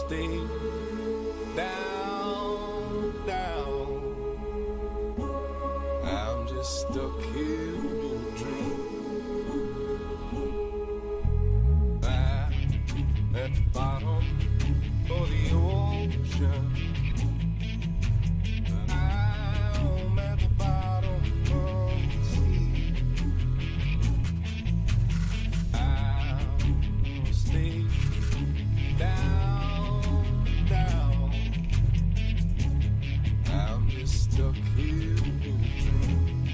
stay down, down. I'm just stuck here in a dream. I'm at the bottom of the ocean. I'm at the bottom of the sea. I'm gonna stay down, down. I'm just stuck here in a dream.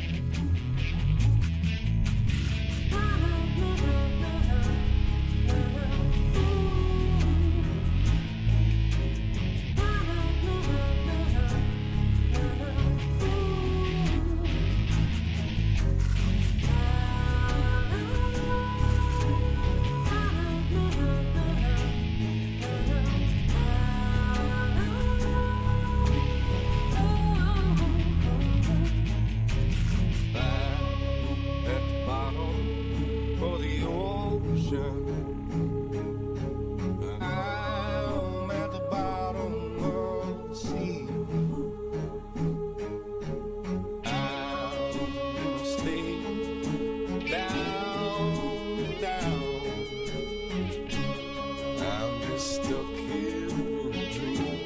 I'm at the bottom of the sea. I'm gonna stay down, down. I'm just stuck here in a dream.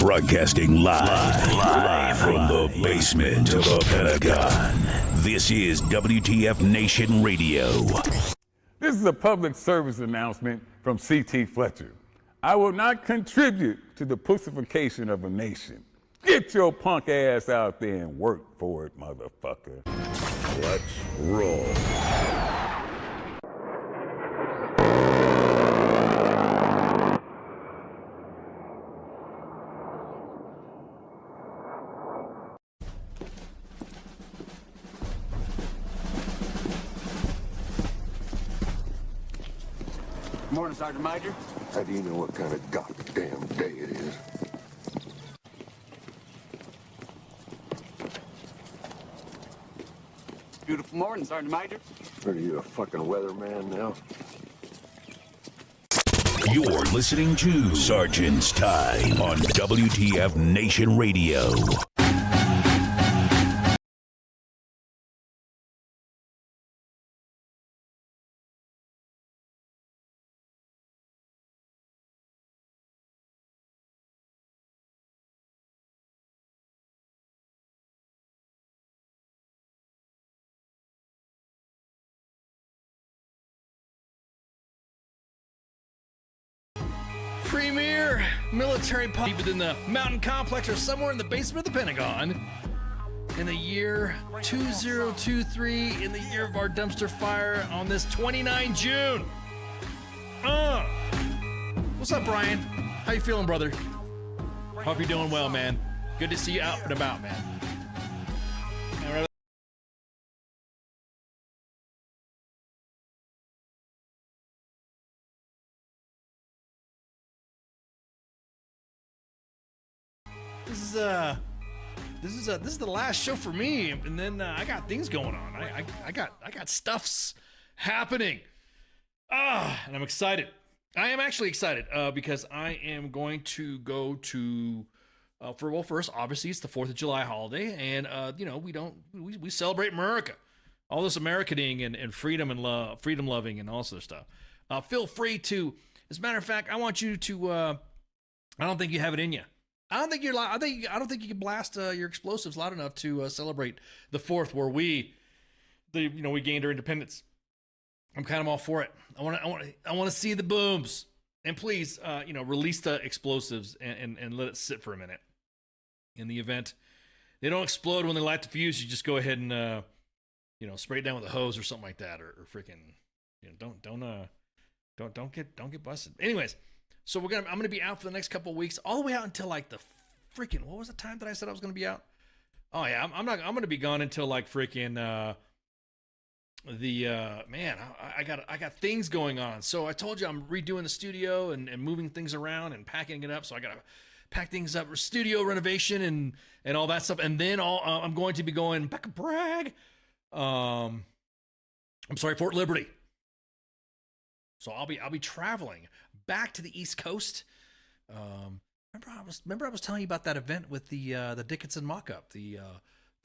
Broadcasting live from the basement of the Pentagon. This is WTF Nation Radio. This is a public service announcement from C.T. Fletcher. I will not contribute to the pussification of a nation. Get your punk ass out there and work for it, motherfucker. Let's roll. Morning, Sergeant Major. How do you know what kind of goddamn day it is? Beautiful morning, Sergeant Major. Are you a fucking weatherman now? You're listening to Sergeant's Time on WTF Nation Radio. Premier military pub within the mountain complex or somewhere in the basement of the Pentagon in the year 2023, in the year of our dumpster fire on this 29 June. What's up, Brian? How you feeling, brother? Hope you're doing well, man. Good to see you out and about, man. All right. This is the last show for me, and then I got things going on. I got stuffs happening. And I'm excited. I am actually excited because I am going to go to first, obviously it's the 4th of July holiday, and we celebrate America, all this Americaning and freedom and love, freedom loving and all this other stuff. Feel free to, as a matter of fact, I want you to. I don't think you have it in you. I don't think you can blast your explosives loud enough to celebrate the 4th, where we gained our independence. I'm kind of all for it. I want to see the booms, and please, release the explosives and let it sit for a minute. In the event they don't explode when they light the fuse, you just go ahead and spray it down with a hose or something like that, or freaking don't get busted. Anyways. So I'm gonna be out for the next couple of weeks, all the way out until like the freaking, what was the time that I said I was gonna be out? Oh yeah, I'm gonna be gone until like freaking I got things going on. So I told you I'm redoing the studio and moving things around and packing it up. So I gotta pack things up, studio renovation and all that stuff. And then I'm going to be going back to Bragg. Fort Liberty. So I'll be traveling back to the East Coast. Remember I was telling you about that event with the Dickinson mock-up, the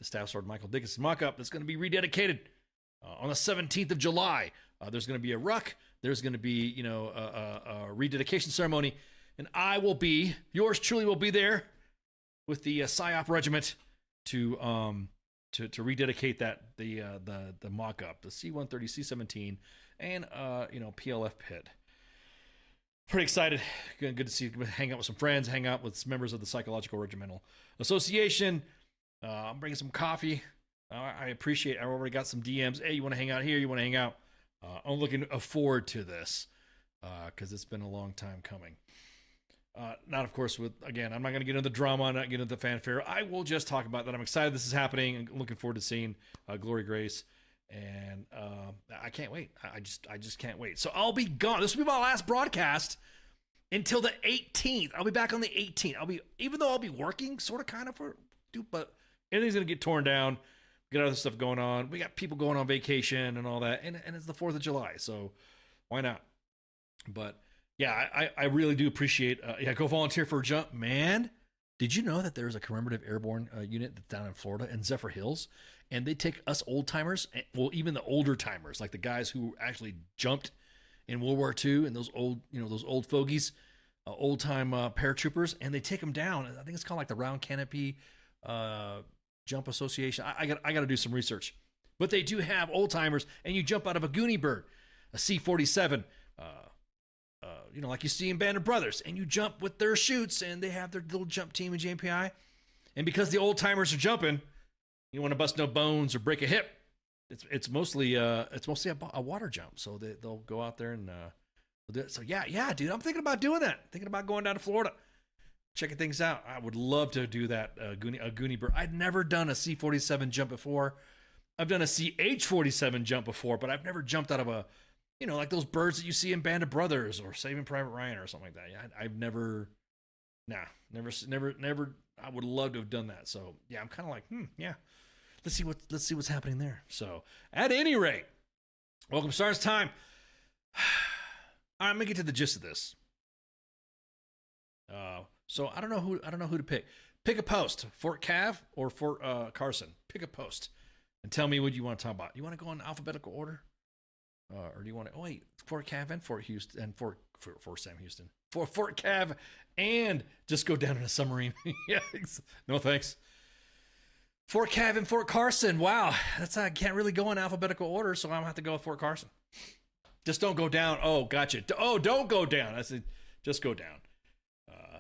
Staff Sergeant Michael Dickinson mock-up that's going to be rededicated on the 17th of July. There's going to be a ruck. There's going to be a rededication ceremony, and I will be, yours truly will be there with the PSYOP regiment to rededicate that the mock-up, the C-130, C-17, and PLF pit. Pretty excited. Good to see you, hang out with some friends, hang out with members of the Psychological Regimental Association. I'm bringing some coffee. I appreciate it. I already got some DMs. Hey, you want to hang out here? You want to hang out? I'm looking forward to this because it's been a long time coming. Not, of course, I'm not going to get into the drama, I'm not get into the fanfare. I will just talk about that. I'm excited this is happening. I'm looking forward to seeing Glory Grace. And I can't wait. I just can't wait. So I'll be gone. This will be my last broadcast until the 18th. I'll be back on the 18th. Even though I'll be working, sort of, kind of, but everything's gonna get torn down. We got other stuff going on. We got people going on vacation and all that, and it's the 4th of July, so why not? But yeah, I really do appreciate. Go volunteer for a jump, man. Did you know that there's a commemorative airborne unit that's down in Florida in Zephyr Hills? And they take us old timers, well, even the older timers, like the guys who actually jumped in World War II and those old fogies. old time paratroopers, and they take them down. I think it's called like the Round Canopy Jump Association. I got to do some research, but they do have old timers, and you jump out of a Goonie bird, a C-47, like you see in Band of Brothers, and you jump with their chutes, and they have their little jump team in JMPI. And because the old timers are jumping, you want to bust no bones or break a hip. It's mostly a water jump, so they'll go out there and do it. So yeah, dude, I'm thinking about doing that. Thinking about going down to Florida, checking things out. I would love to do that. Goonie bird. I'd never done a C-47 jump before. I've done a CH-47 jump before, but I've never jumped out of a, like those birds that you see in Band of Brothers or Saving Private Ryan or something like that. Yeah, I've never. I would love to have done that. So yeah, I'm kind of like, yeah. Let's see what's happening there. So at any rate, welcome Stars time. I'm gonna get to the gist of this. So I don't know who to pick. Pick a post, Fort Cav or Fort Carson. Pick a post and tell me what you want to talk about. You want to go in alphabetical order, or do you want to? Fort Cav and Fort Houston and Fort Sam Houston. For Fort Cav and just go down in a submarine. Yeah, no thanks. Fort Cav and Fort Carson. Wow, I can't really go in alphabetical order, so I'm gonna have to go with Fort Carson. Just don't go down. Oh, gotcha. Oh, don't go down. I said, just go down.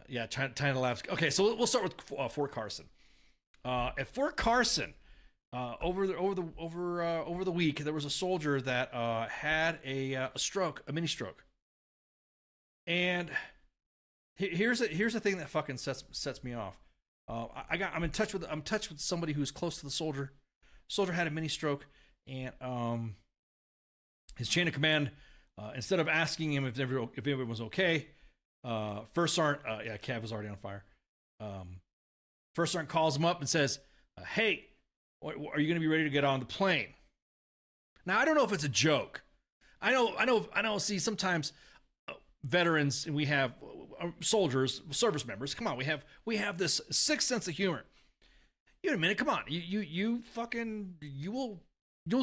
Yeah, trying to laugh. Okay, so we'll start with Fort Carson. At Fort Carson, over the week, there was a soldier that had a mini stroke, and here's the thing that fucking sets me off. I'm in touch with somebody who's close to the soldier. Soldier had a mini stroke, and his chain of command, instead of asking him if everyone was okay, First Sergeant, Cav was already on fire. First Sergeant calls him up and says, "Hey, are you going to be ready to get on the plane?" Now I don't know if it's a joke. I know. See, sometimes veterans, and we have soldiers, service members. Come on, we have this sixth sense of humor. Wait a minute, come on, you'll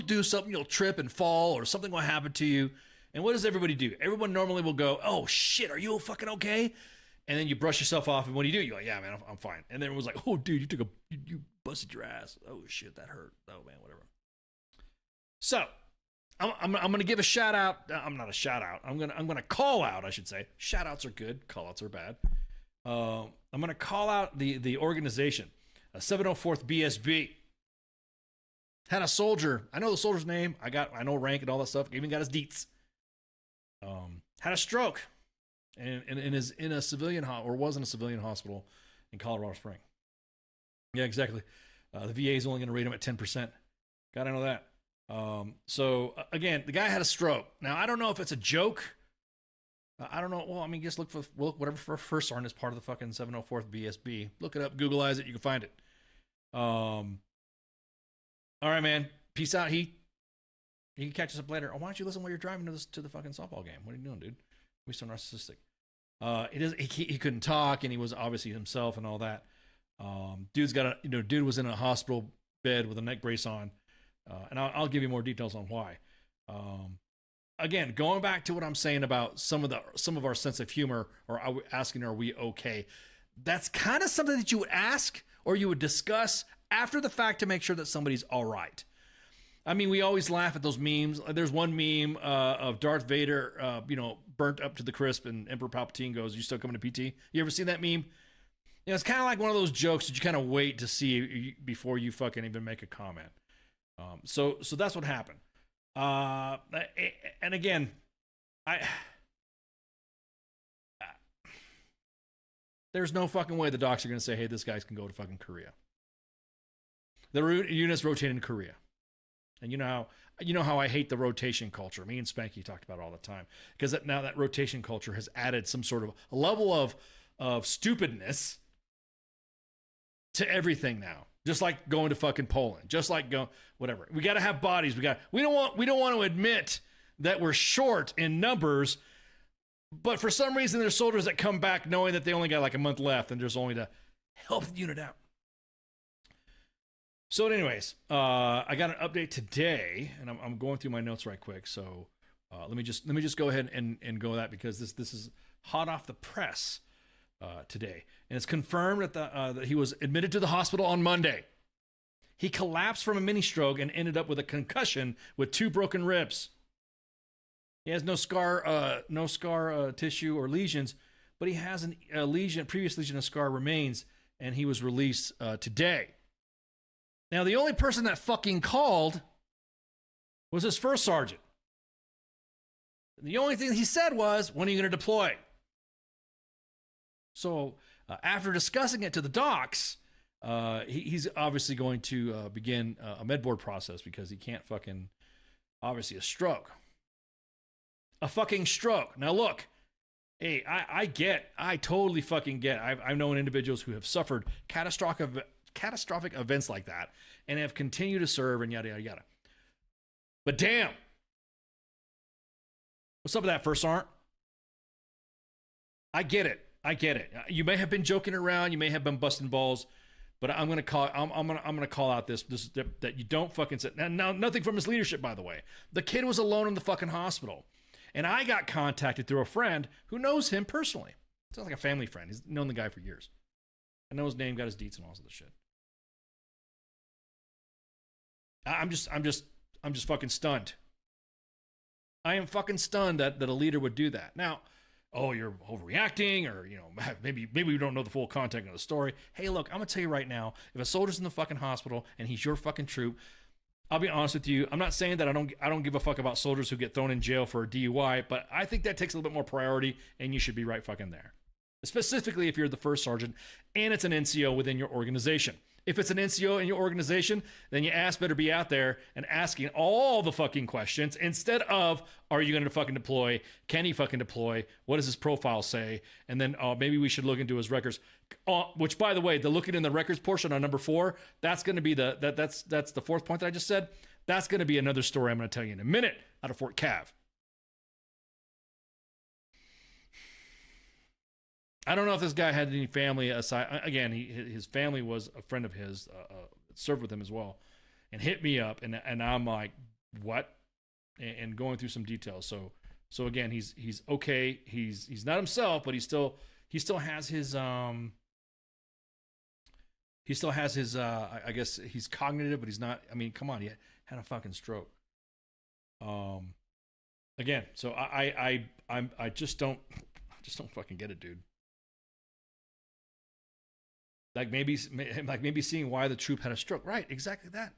do something, you'll trip and fall, or something will happen to you. And what does everybody do? Everyone normally will go, "Oh shit, are you fucking okay?" And then you brush yourself off, and what do? You're like, "Yeah, man, I'm fine." And then everyone's like, "Oh, dude, you busted your ass. Oh shit, that hurt. Oh man, whatever." So I'm gonna give a shout out. I'm not a shout out. I'm gonna call out, I should say. Shout outs are good. Call outs are bad. I'm gonna call out the organization, 704th BSB. Had a soldier. I know the soldier's name. I know rank and all that stuff. Even got his deets. Had a stroke, and is in a civilian was in a civilian hospital in Colorado Springs. Yeah, exactly. The VA is only going to rate him at 10%. Gotta know that. So again, the guy had a stroke. Now I don't know if it's a joke. I don't know. Well, I mean, just look for whatever for First Sergeant is part of the fucking 704th BSB. Look it up, Googleize it, you can find it. All right, man. Peace out, Heath. You can catch us up later. Or why don't you listen while you're driving to the fucking softball game? What are you doing, dude? We're so narcissistic. He couldn't talk, and he was obviously himself and all that. Dude was in a hospital bed with a neck brace on. And I'll give you more details on why. Again, going back to what I'm saying about some of our sense of humor, or asking, are we okay? That's kind of something that you would ask or you would discuss after the fact to make sure that somebody's all right. I mean, we always laugh at those memes. There's one meme of Darth Vader, burnt up to the crisp, and Emperor Palpatine goes, "You still coming to PT?" You ever seen that meme? It's kind of like one of those jokes that you kind of wait to see before you fucking even make a comment. So that's what happened. And again, there's no fucking way the docs are going to say, "Hey, this guy can go to fucking Korea." The units rotate in Korea. And you know how I hate the rotation culture. Me and Spanky talked about it all the time, because now that rotation culture has added some sort of a level of stupidness to everything now. Just like going to fucking Poland, just like whatever. We got to have bodies. We don't want to admit that we're short in numbers, but for some reason there's soldiers that come back knowing that they only got like a month left and there's only to help the unit out. So anyways, I got an update today, and I'm going through my notes right quick. So let me just go ahead and go that, because this is hot off the press today. And it's confirmed that he was admitted to the hospital on Monday. He collapsed from a mini stroke and ended up with a concussion with 2 broken ribs. He has no scar tissue or lesions, but he has a lesion, previous lesion, a scar remains, and he was released today. Now, the only person that fucking called was his first sergeant. The only thing he said was, when are you going to deploy? So after discussing it to the docs, he's obviously going to begin a med board process because he can't fucking, obviously a stroke. A fucking stroke. Now look, hey, I totally fucking get. I've known individuals who have suffered catastrophic events like that and have continued to serve and yada, yada, yada. But damn. What's up with that, First Sergeant? I get it. You may have been joking around. You may have been busting balls. But I'm gonna call out this that you don't fucking say. Now, nothing from his leadership, by the way. The kid was alone in the fucking hospital, and I got contacted through a friend who knows him personally. Sounds like a family friend. He's known the guy for years. I know his name, got his deets, and all this other shit. I'm just fucking stunned. I am fucking stunned that a leader would do that. Now, oh, you're overreacting, or, you know, maybe we don't know the full content of the story. Hey, look, I'm gonna tell you right now, if a soldier's in the fucking hospital and he's your fucking troop, I'll be honest with you, I'm not saying that I don't give a fuck about soldiers who get thrown in jail for a DUI, but I think that takes a little bit more priority, and you should be right fucking there. Specifically if you're the first sergeant and it's an NCO within your organization. If it's an NCO in your organization, then your ass better be out there and asking all the fucking questions instead of, are you going to fucking deploy? Can he fucking deploy? What does his profile say? And then maybe we should look into his records. Which, by the way, the looking in the records portion on number 4, that's going to be that's the 4th point that I just said. That's going to be another story I'm going to tell you in a minute out of Fort Cav. I don't know if this guy had any family aside. Again, his family was a friend of his, served with him as well, and hit me up, and I'm like, what? And going through some details. So again, he's okay. He's not himself, but he still has his I guess he's cognitive, but he's not. I mean, come on, he had a fucking stroke. Again, so I just don't fucking get it, dude. Like maybe seeing why the troop had a stroke. Right, exactly that.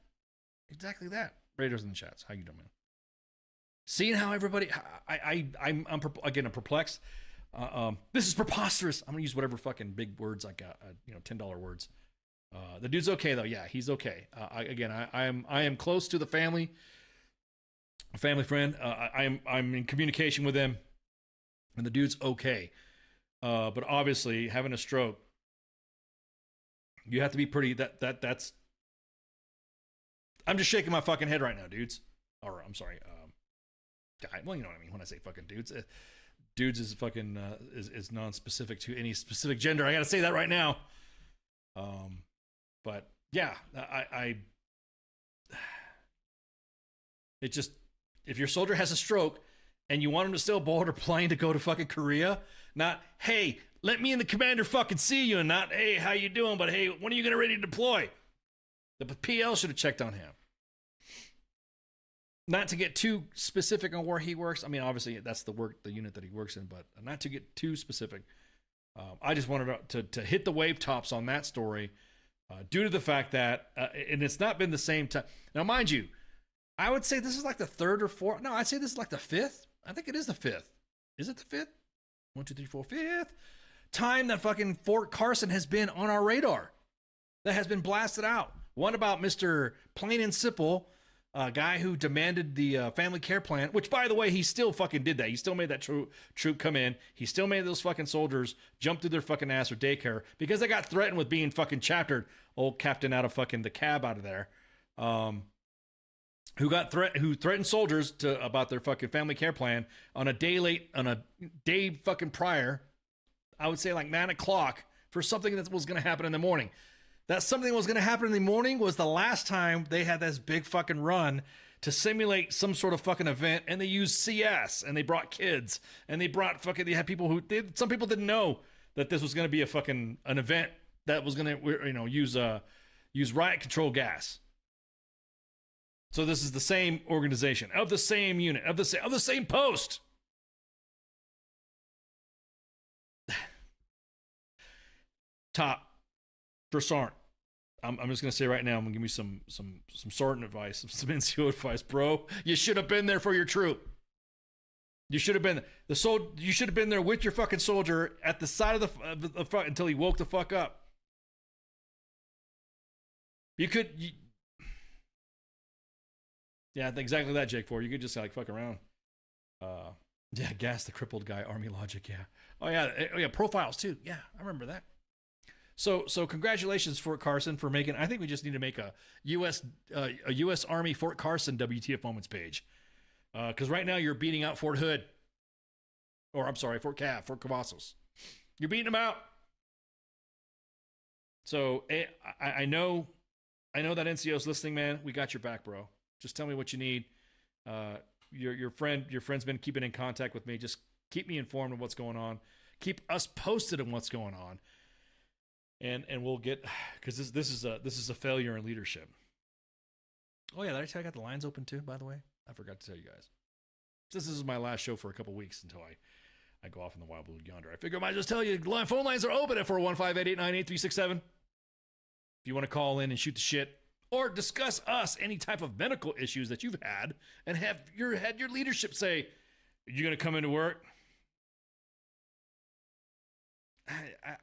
Raiders in the chats. How you doing, man? Seeing how everybody, I'm perplexed. This is preposterous. I'm gonna use whatever fucking big words I got. $10 words. The dude's okay though. Yeah, he's okay. I am close to the family. A family friend. I'm in communication with him, and the dude's okay. But obviously, having a stroke, you have to be pretty. That's. I'm just shaking my fucking head right now, dudes. Or I'm sorry. Well, you know what I mean when I say fucking dudes. Dudes is fucking is non-specific to any specific gender. I gotta say that right now. But yeah, it just, if your soldier has a stroke and you want him to still board a plane to go to fucking Korea, not, hey, let me and the commander fucking see you, and not, hey, how you doing? But hey, when are you gonna ready to deploy? The PL should have checked on him. Not to get too specific on where he works. I mean, obviously that's the unit that he works in, but not to get too specific. I just wanted to hit the wave tops on that story, due to the fact that, and it's not been the same time. Now, mind you, I would say this is like the 3rd or 4th. No, I'd say this is like the 5th. I think it is the 5th. Is it the 5th? 1, 2, 3, 4, 5th time that fucking Fort Carson has been on our radar. That has been blasted out. One about Mr. Plain and Simple, a guy who demanded the family care plan, which, by the way, he still fucking did that. He still made that troop come in. He still made those fucking soldiers jump through their fucking ass or daycare because they got threatened with being fucking chaptered. Old captain out of fucking the cab out of there, who threatened soldiers about their fucking family care plan on a day fucking prior. I would say like 9 o'clock for something that was going to happen in the morning. That something was going to happen in the morning was the last time they had this big fucking run to simulate some sort of fucking event, and they used CS, and they brought kids, and they had people some people didn't know that this was going to be an event that was going to, use riot control gas. So this is the same organization, of the same unit, of the same post. Top for Sergeant. I'm just gonna say right now, I'm gonna give you some Sergeant advice, some NCO advice, bro. You should have been there for your troop. You should have been You should have been there with your fucking soldier at the side of the front until he woke the fuck up. Yeah, exactly that, Jake. You could just like fuck around. Yeah, gas the crippled guy. Army logic. Yeah. Oh yeah. Profiles too. Yeah, I remember that. So congratulations, Fort Carson, for making. I think we just need to make a U.S. Army Fort Carson WTF Moments page, because right now you're beating out Fort Hood, or I'm sorry, Fort Cav, Fort Cavazos. You're beating them out. So I know that NCO's listening, man. We got your back, bro. Just tell me what you need. Your friend's been keeping in contact with me. Just keep me informed of what's going on. Keep us posted on what's going on. And we'll get, because this is a failure in leadership. Oh yeah, did I tell you I got the lines open too, by the way? I forgot to tell you guys. This is my last show for a couple weeks until I go off in the wild blue yonder. I figure I might just tell you, phone lines are open at 415-889-8367. If you want to call in and shoot the shit or discuss any type of medical issues that you've had and had your leadership say, are you going to come into work?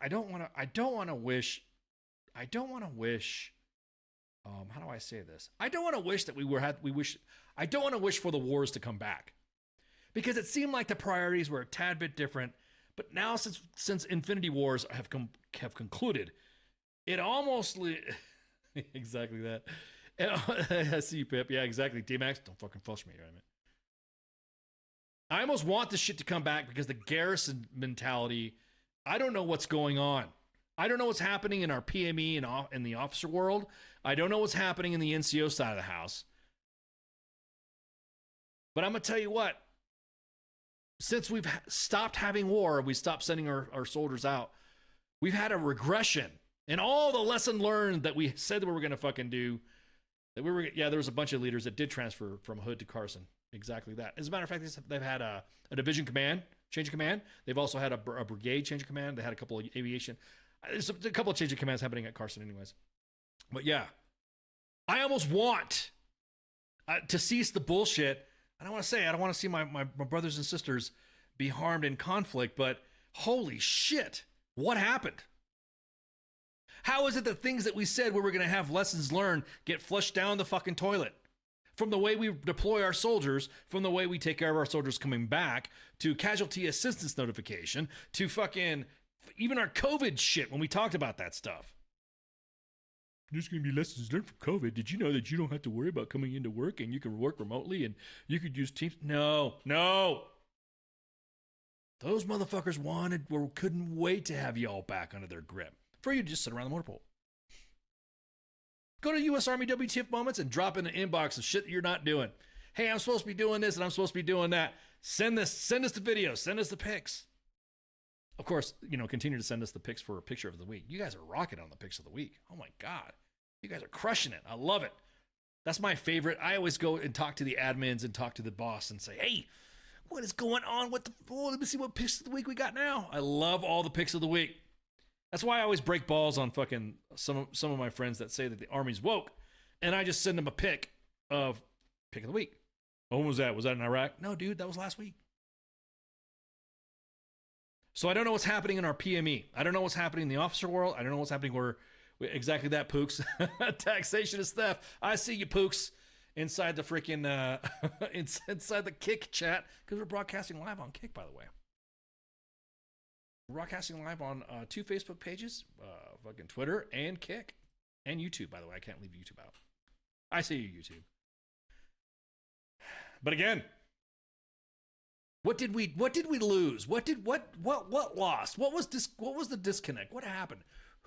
I don't want to wish, how do I say this? I don't want to wish that I don't want to wish for the wars to come back, because it seemed like the priorities were a tad bit different. But now since Infinity Wars have concluded, it almost exactly that. I see you, Pip. Yeah, exactly. D-Max, don't fucking fuss me, right, man? I almost want this shit to come back because the garrison mentality, I don't know what's going on. I don't know what's happening in our PME and in the officer world. I don't know what's happening in the NCO side of the house. But I'm going to tell you what. Since we've stopped having war, we stopped sending our soldiers out, we've had a regression in all the lesson learned that we said that we were going to fucking do. There was a bunch of leaders that did transfer from Hood to Carson. Exactly that. As a matter of fact, they've had a division command change of command. They've also had a brigade change of command. They had a couple of aviation. There's a couple of change of commands happening at Carson anyways. But yeah, I almost want to cease the bullshit. I don't want to see my brothers and sisters be harmed in conflict, but holy shit, what happened? How is it that things that we said we were going to have lessons learned get flushed down the fucking toilet? From the way we deploy our soldiers, from the way we take care of our soldiers coming back, to casualty assistance notification, to fucking even our COVID shit when we talked about that stuff. There's going to be lessons learned from COVID. Did you know that you don't have to worry about coming into work and you can work remotely and you could use Teams? No. Those motherfuckers couldn't wait to have you all back under their grip for you to just sit around the motor pool. Go to U.S. Army WTF Moments and drop in an inbox of shit that you're not doing. Hey, I'm supposed to be doing this and I'm supposed to be doing that. Send us the videos. Send us the pics. Of course, continue to send us the pics for a picture of the week. You guys are rocking on the pics of the week. Oh my God. You guys are crushing it. I love it. That's my favorite. I always go and talk to the admins and talk to the boss and say, hey, what is going on? Let me see what pics of the week we got now. I love all the pics of the week. That's why I always break balls on fucking some of my friends that say that the Army's woke, and I just send them a pic of pick of the week. Oh, when was that? Was that in Iraq? No, dude, that was last week. So I don't know what's happening in our PME. I don't know what's happening in the officer world. I don't know what's happening where exactly that, Pooks. Taxation is theft. I see you, Pooks, inside the freaking inside the Kick chat, because we're broadcasting live on Kick, by the way. We're broadcasting live on 2 Facebook pages, fucking Twitter and Kick, and YouTube. By the way, I can't leave YouTube out. I see you, YouTube. But again, what did we lose? What lost? What was the disconnect? What happened?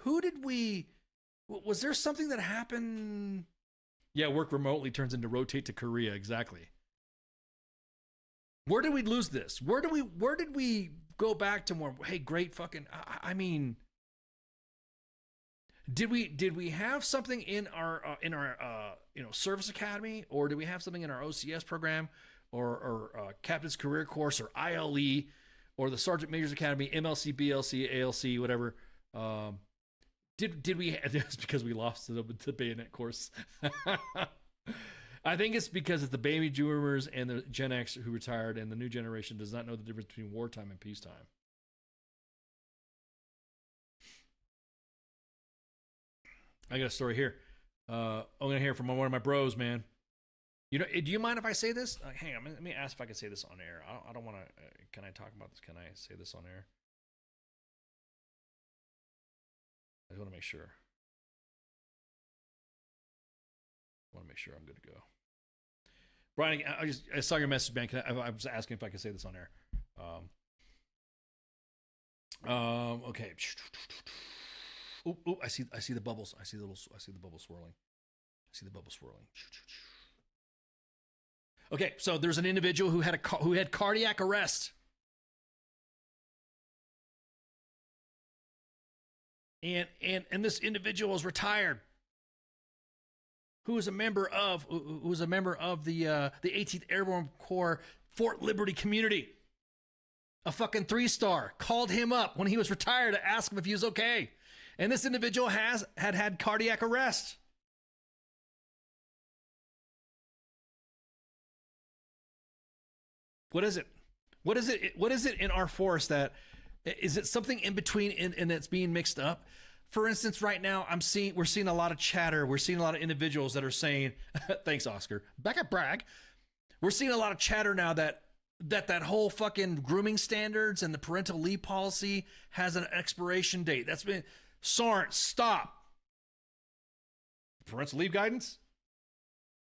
Was there something that happened Yeah, work remotely turns into rotate to Korea. Exactly. Where did we lose this? Where did we go back to more? Hey, great fucking. I mean, did we have something in our service academy, or did we have something in our OCS program, or Captain's Career Course, or ILE, or the Sergeant Major's Academy, MLC, BLC, ALC, whatever? Did we? It's because we lost the bayonet course. I think it's because it's the baby boomers and the Gen X who retired, and the new generation does not know the difference between wartime and peacetime. I got a story here. I'm gonna hear from one of my bros, man. You know, do you mind if I say this? Hang on, let me ask if I can say this on air. I don't want to. Can I talk about this? Can I say this on air? I just want to make sure. I want to make sure I'm good to go. Brian, I saw your message, man. I was asking if I could say this on air. Okay. Oh, I see the bubbles. I see the bubbles swirling. Okay, so there's an individual who had cardiac arrest. And this individual is retired. Who was a member of the 18th Airborne Corps Fort Liberty community. A fucking 3-star called him up when he was retired to ask him if he was okay. And this individual had cardiac arrest. What is it? What is it in our force that is it something in between and that's being mixed up? For instance, right now we're seeing a lot of chatter. We're seeing a lot of individuals that are saying, thanks, Oscar. Back at brag. We're seeing a lot of chatter now that whole fucking grooming standards and the parental leave policy has an expiration date. That's been Sarn, stop. Parental leave guidance,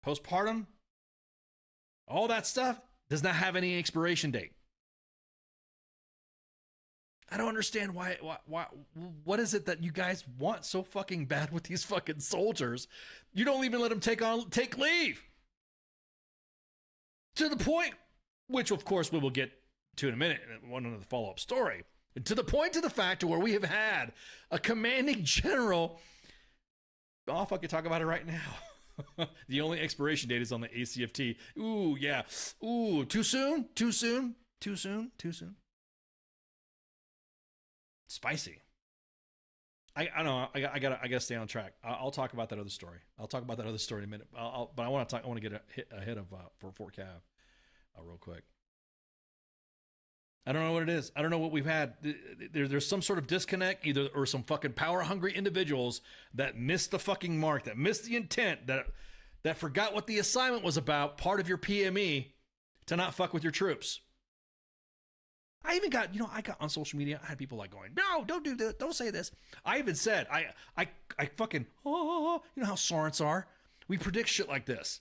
postpartum, all that stuff does not have any expiration date. I don't understand why what is it that you guys want so fucking bad with these fucking soldiers? You don't even let them take leave. To the point, which of course we will get to in a minute in one of the follow-up story. To the point to the fact to where we have had a commanding general. Oh, fuck, you talk about it right now. The only expiration date is on the ACFT. Ooh, yeah. Ooh, too soon? Spicy. I know. I gotta stay on track. I'll talk about that other story. I'll talk about that other story in a minute. But I want to get ahead of for Fort Cav, real quick. I don't know what it is. I don't know what we've had. There's some sort of disconnect, or some fucking power hungry individuals that missed the fucking mark, that missed the intent, that forgot what the assignment was about. Part of your PME to not fuck with your troops. I even got, I got on social media. I had people like going, no, don't do this. Don't say this. I even said, I fucking, you know how Sorents are. We predict shit like this.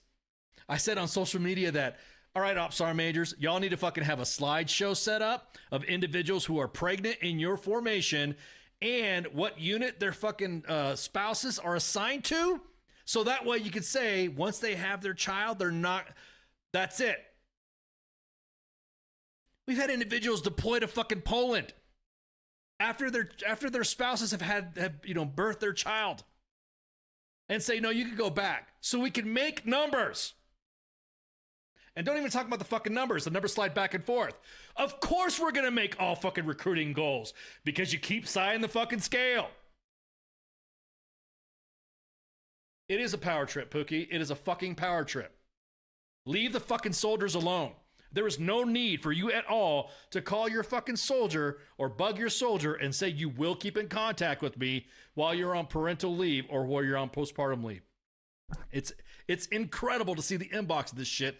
I said on social media that, all right, Ops Sergeant Majors, y'all need to fucking have a slideshow set up of individuals who are pregnant in your formation and what unit their fucking spouses are assigned to. So that way you could say, once they have their child, that's it. We've had individuals deploy to fucking Poland after their spouses have birthed their child and say, no, you can go back so we can make numbers. And don't even talk about the fucking numbers. The numbers slide back and forth. Of course we're going to make all fucking recruiting goals because you keep signing the fucking scale. It is a power trip, Pookie. It is a fucking power trip. Leave the fucking soldiers alone. There is no need for you at all to call your fucking soldier or bug your soldier and say you will keep in contact with me while you're on parental leave or while you're on postpartum leave. It's incredible to see the inbox of this shit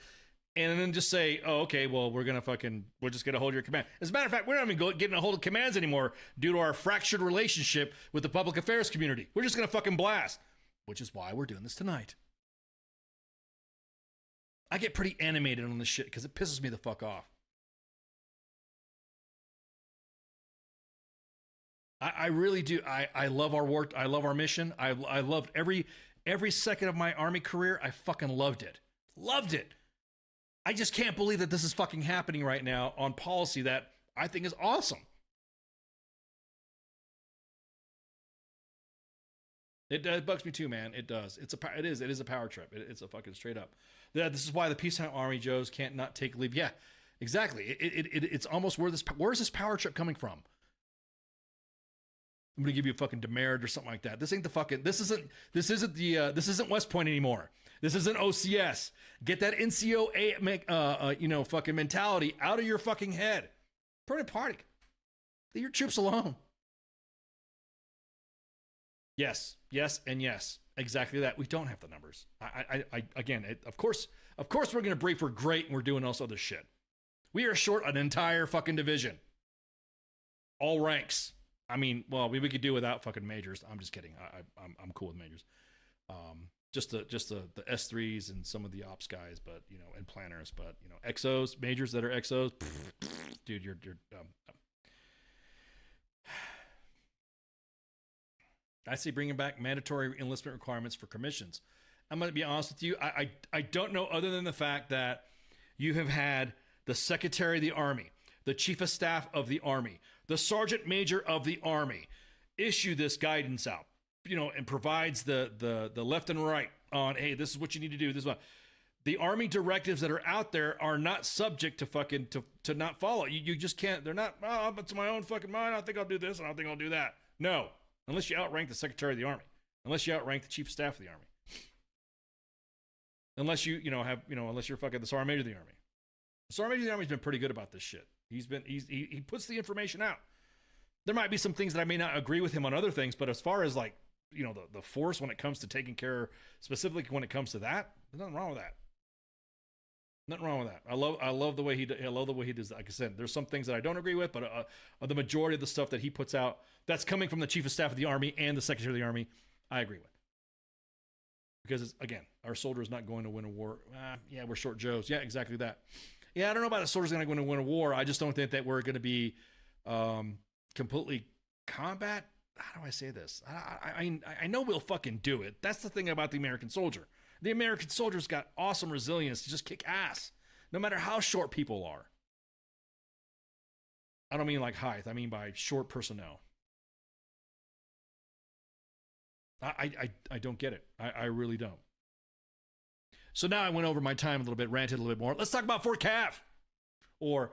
and then just say, oh, okay, well, we'll just get a hold of your command. As a matter of fact, we're not even getting a hold of commands anymore due to our fractured relationship with the public affairs community. We're just going to fucking blast, which is why we're doing this tonight. I get pretty animated on this shit because it pisses me the fuck off. I really do. I love our work. I love our mission. I loved every Every second of my Army career, I fucking loved it. Loved it. I just can't believe that this is fucking happening right now on policy that I think is awesome. It bugs me too, man. It does. It is a power trip. It's a fucking straight up. Yeah, this is why the peacetime Army Joes can't not take leave. Yeah, exactly. It's almost where's this power trip coming from? I'm gonna give you a fucking demerit or something like that. This ain't the fucking. This isn't West Point anymore. This isn't OCS. Get that NCOA fucking mentality out of your fucking head. Permanent party. Leave your troops alone. Yes, and yes. Exactly that. We don't have the numbers. Of course we're gonna brief. We're great, and we're doing all this other shit. We are short an entire fucking division. All ranks. I mean, well, we could do without fucking majors. I'm just kidding. I'm cool with majors. Just the S3s and some of the ops guys, but and planners, but XOs, majors that are XOs, dude, you're dumb. I say bringing back mandatory enlistment requirements for commissions. I'm going to be honest with you. I don't know, other than the fact that you have had the Secretary of the Army, the Chief of Staff of the Army, the Sergeant Major of the Army issue this guidance out, and provides the left and right on, hey, this is what you need to do. This is what the Army directives that are out there are not subject to fucking to not follow. You just can't. They're not. Oh, but to my own fucking mind, I think I'll do this and I think I'll do that. No, unless you outrank the Secretary of the Army, unless you outrank the Chief of Staff of the Army, unless unless you're fucking the Sergeant Major of the Army. The Sergeant Major of the Army's been pretty good about this shit. He puts the information out. There might be some things that I may not agree with him on other things, but as far as like, the force when it comes to taking care, specifically when it comes to that, there's nothing wrong with that. Nothing wrong with that. I love the way he does. Like I said, there's some things that I don't agree with, but the majority of the stuff that he puts out that's coming from the Chief of Staff of the Army and the Secretary of the Army, I agree with. Because again, our soldier is not going to win a war. Yeah, we're short Joes. Yeah, exactly that. Yeah, I don't know about a soldier's going to win a war. I just don't think that we're going to be completely combat. How do I say this? I know we'll fucking do it. That's the thing about the American soldier. The American soldier's got awesome resilience to just kick ass, no matter how short people are. I don't mean like height. I mean by short personnel. I don't get it. I really don't. So now I went over my time a little bit, ranted a little bit more. Let's talk about Fort Cav, or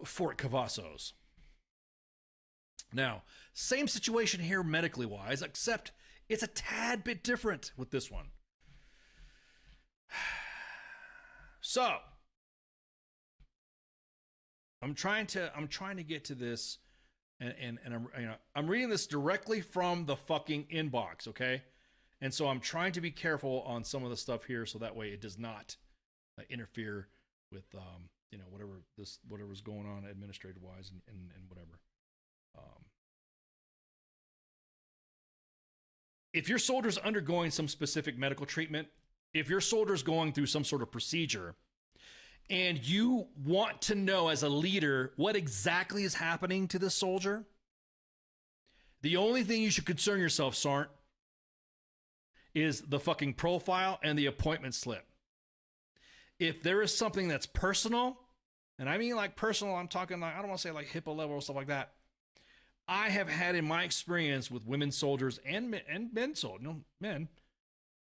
Fort Cavazos. Now, same situation here medically wise, except it's a tad bit different with this one. So, I'm trying to get to this, and I'm reading this directly from the fucking inbox, okay? And so I'm trying to be careful on some of the stuff here, so that way it does not interfere with whatever's going on administrative wise and whatever. If your soldier's undergoing some specific medical treatment, if your soldier's going through some sort of procedure, and you want to know as a leader what exactly is happening to this soldier, the only thing you should concern yourself, Sarnt, is the fucking profile and the appointment slip. If there is something that's personal, and I mean like personal, I'm talking like, I don't want to say like HIPAA level or stuff like that. I have had in my experience with women soldiers and men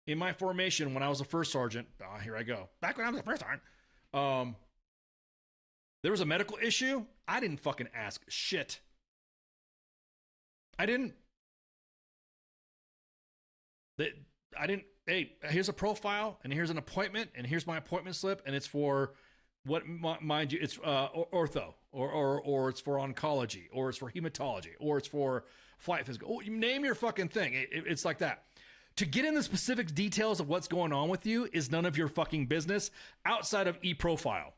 in my formation when I was a first sergeant. Here I go. Back when I was a first sergeant, there was a medical issue. I didn't fucking ask shit. I didn't. Hey, here's a profile, and here's an appointment, and here's my appointment slip, and it's for what, mind you, it's ortho, or it's for oncology, or it's for hematology, or it's for flight physical. Oh, you name your fucking thing. It's like that. To get in the specific details of what's going on with you is none of your fucking business outside of eProfile,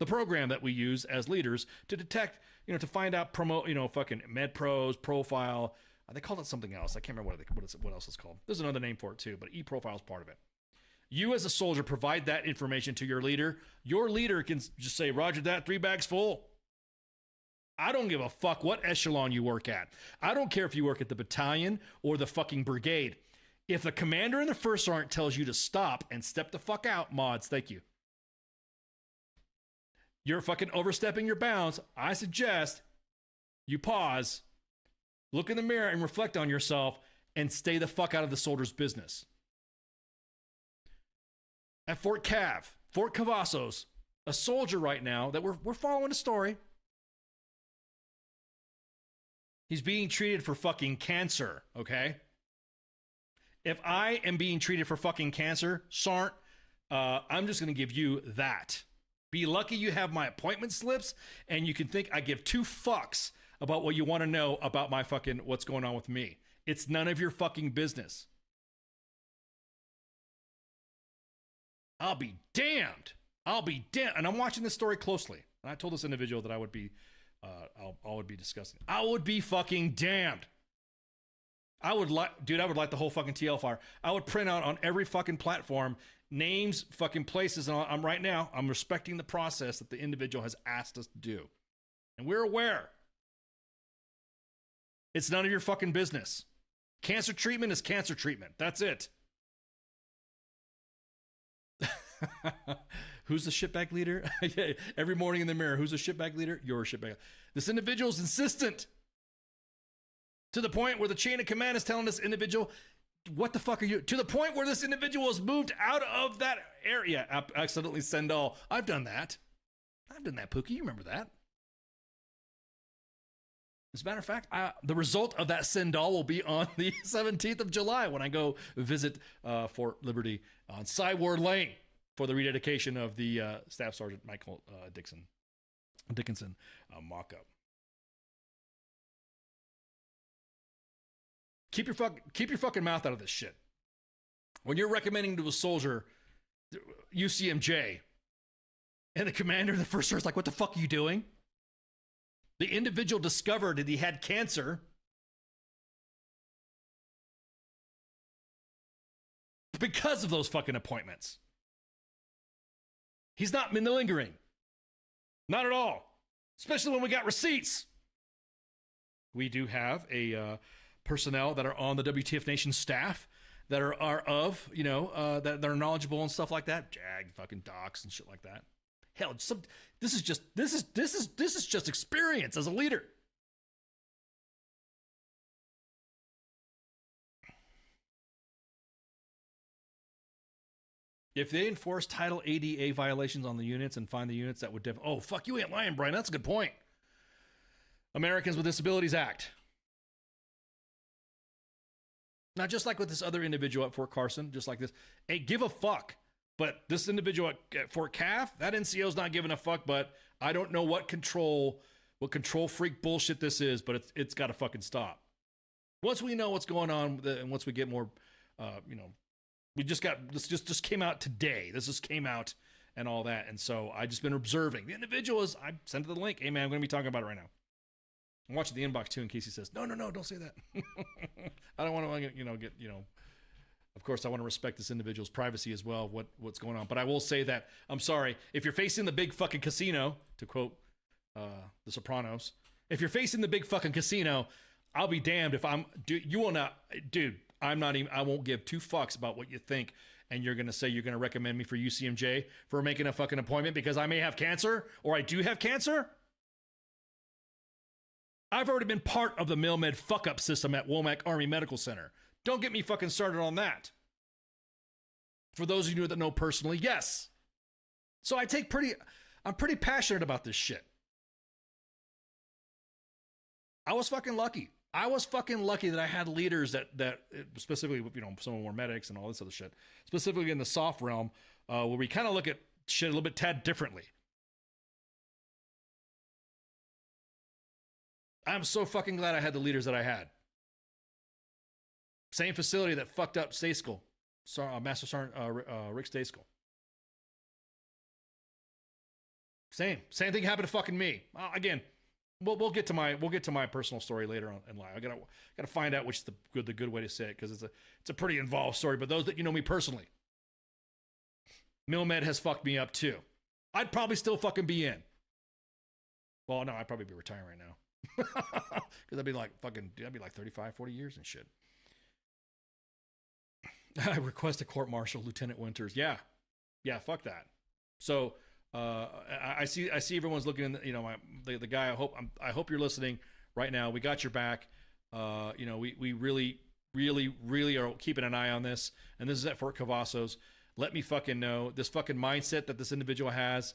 the program that we use as leaders to detect, to find out, promote, fucking MedPros, profile. They called it something else. I can't remember what else it's called. There's another name for it too, but eProfile is part of it. You as a soldier provide that information to your leader. Your leader can just say, Roger that, 3 bags full. I don't give a fuck what echelon you work at. I don't care if you work at the battalion or the fucking brigade. If the commander and the first sergeant tells you to stop and step the fuck out, mods, thank you. You're fucking overstepping your bounds. I suggest you pause, look in the mirror and reflect on yourself and stay the fuck out of the soldier's business. At Fort Cav, Fort Cavazos, a soldier right now that we're following a story. He's being treated for fucking cancer, okay? If I am being treated for fucking cancer, Sarnt, I'm just going to give you that. Be lucky you have my appointment slips and you can think I give two fucks about what you want to know about my fucking what's going on with me. It's none of your fucking business. I'll be damned. I'll be damned. And I'm watching this story closely. And I told this individual that I would be discussing. I would be fucking damned. I would light the whole fucking TL fire. I would print out on every fucking platform names, fucking places. And I'm respecting the process that the individual has asked us to do. And we're aware. It's none of your fucking business. Cancer treatment is cancer treatment. That's it. Who's the shitbag leader? Every morning in the mirror, who's the shitbag leader? You're a shitbag. This individual is insistent to the point where the chain of command is telling this individual, what the fuck are you? To the point where this individual has moved out of that area. Accidentally send all. I've done that. Pookie. You remember that. As a matter of fact, the result of that send all will be on the 17th of July when I go visit Fort Liberty on Cyward Lane for the rededication of the Staff Sergeant Michael Dickinson mock-up. Keep your fucking mouth out of this shit. When you're recommending to a soldier UCMJ, and the commander of the first sergeant's like, "What the fuck are you doing?" The individual discovered that he had cancer because of those fucking appointments. He's not malingering. Not at all. Especially when we got receipts. We do have a personnel that are on the WTF Nation staff that are of, that are knowledgeable and stuff like that. JAG, fucking docs and shit like that. Hell, this is just experience as a leader. If they enforce Title ADA violations on the units and find the units that would oh, fuck, you ain't lying, Brian. That's a good point. Americans with Disabilities Act. Not just like with this other individual at Fort Carson, just like this. Hey, give a fuck. But this individual at Fort Cav, that NCO's not giving a fuck, but I don't know what control freak bullshit this is, but it's got to fucking stop. Once we know what's going on, and once we get more, we just got, this just came out today. This just came out and all that. And so I just been observing. The individual I sent the link. Hey man, I'm going to be talking about it right now. I'm watching the inbox too in case he says, no, don't say that. I don't want to, of course, I want to respect this individual's privacy as well, what's going on. But I will say that, I'm sorry, if you're facing the big fucking casino, to quote The Sopranos, if you're facing the big fucking casino, I'll be damned if I won't give two fucks about what you think, and you're going to say you're going to recommend me for UCMJ for making a fucking appointment because I may have cancer, or I do have cancer? I've already been part of the MilMed fuck-up system at Womack Army Medical Center. Don't get me fucking started on that. For those of you that know personally, yes. So I'm pretty passionate about this shit. I was fucking lucky. That I had leaders that specifically, some of them were medics and all this other shit, specifically in the soft realm, where we kind of look at shit a little bit tad differently. I'm so fucking glad I had the leaders that I had. Same facility that fucked up Stayskull, Master Sergeant Rick Stayskull. Same thing happened to fucking me. Again, we'll get to my personal story later on in life. I gotta find out which is the good way to say it, because it's a pretty involved story. But those that know me personally, MilMed has fucked me up too. I'd probably still fucking be in. Well, no, I'd probably be retiring right now. Because I'd be like 35, 40 years and shit. I request a court martial, Lieutenant Winters. Yeah, fuck that. So I see everyone's looking. You know, the guy. I hope you're listening right now. We got your back. You know, we really are keeping an eye on this. And this is at Fort Cavazos. Let me fucking know this fucking mindset that this individual has.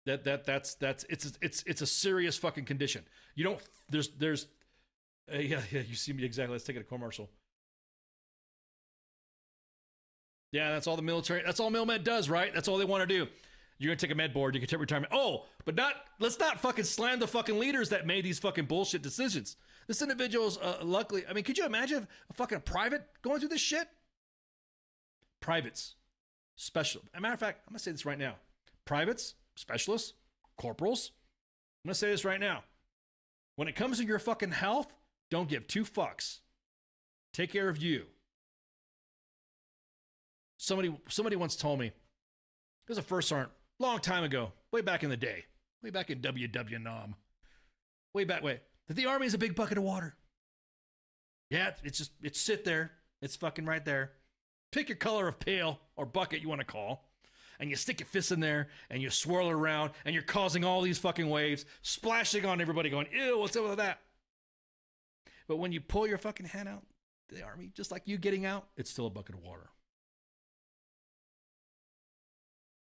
That's it's a serious fucking condition. You don't. There's. Yeah. You see me exactly. Let's take it to court martial. Yeah, that's all the military. That's all MilMed does, right? That's all they want to do. You're gonna take a med board. You can take retirement. Oh, but let's not fucking slam the fucking leaders that made these fucking bullshit decisions. This individual's luckily. I mean, could you imagine a fucking private going through this shit? Privates, special. As a matter of fact, I'm gonna say this right now. Privates, specialists, corporals. I'm gonna say this right now. When it comes to your fucking health, don't give two fucks. Take care of you. Somebody once told me, it was a first sergeant, long time ago, way back in the day, way back in WW that the Army is a big bucket of water. Yeah, it's sit there. It's fucking right there. Pick your color of pail or bucket you want to call, and you stick your fist in there, and you swirl it around, and you're causing all these fucking waves, splashing on everybody going, ew, what's up with that? But when you pull your fucking hand out, the Army, just like you getting out, it's still a bucket of water.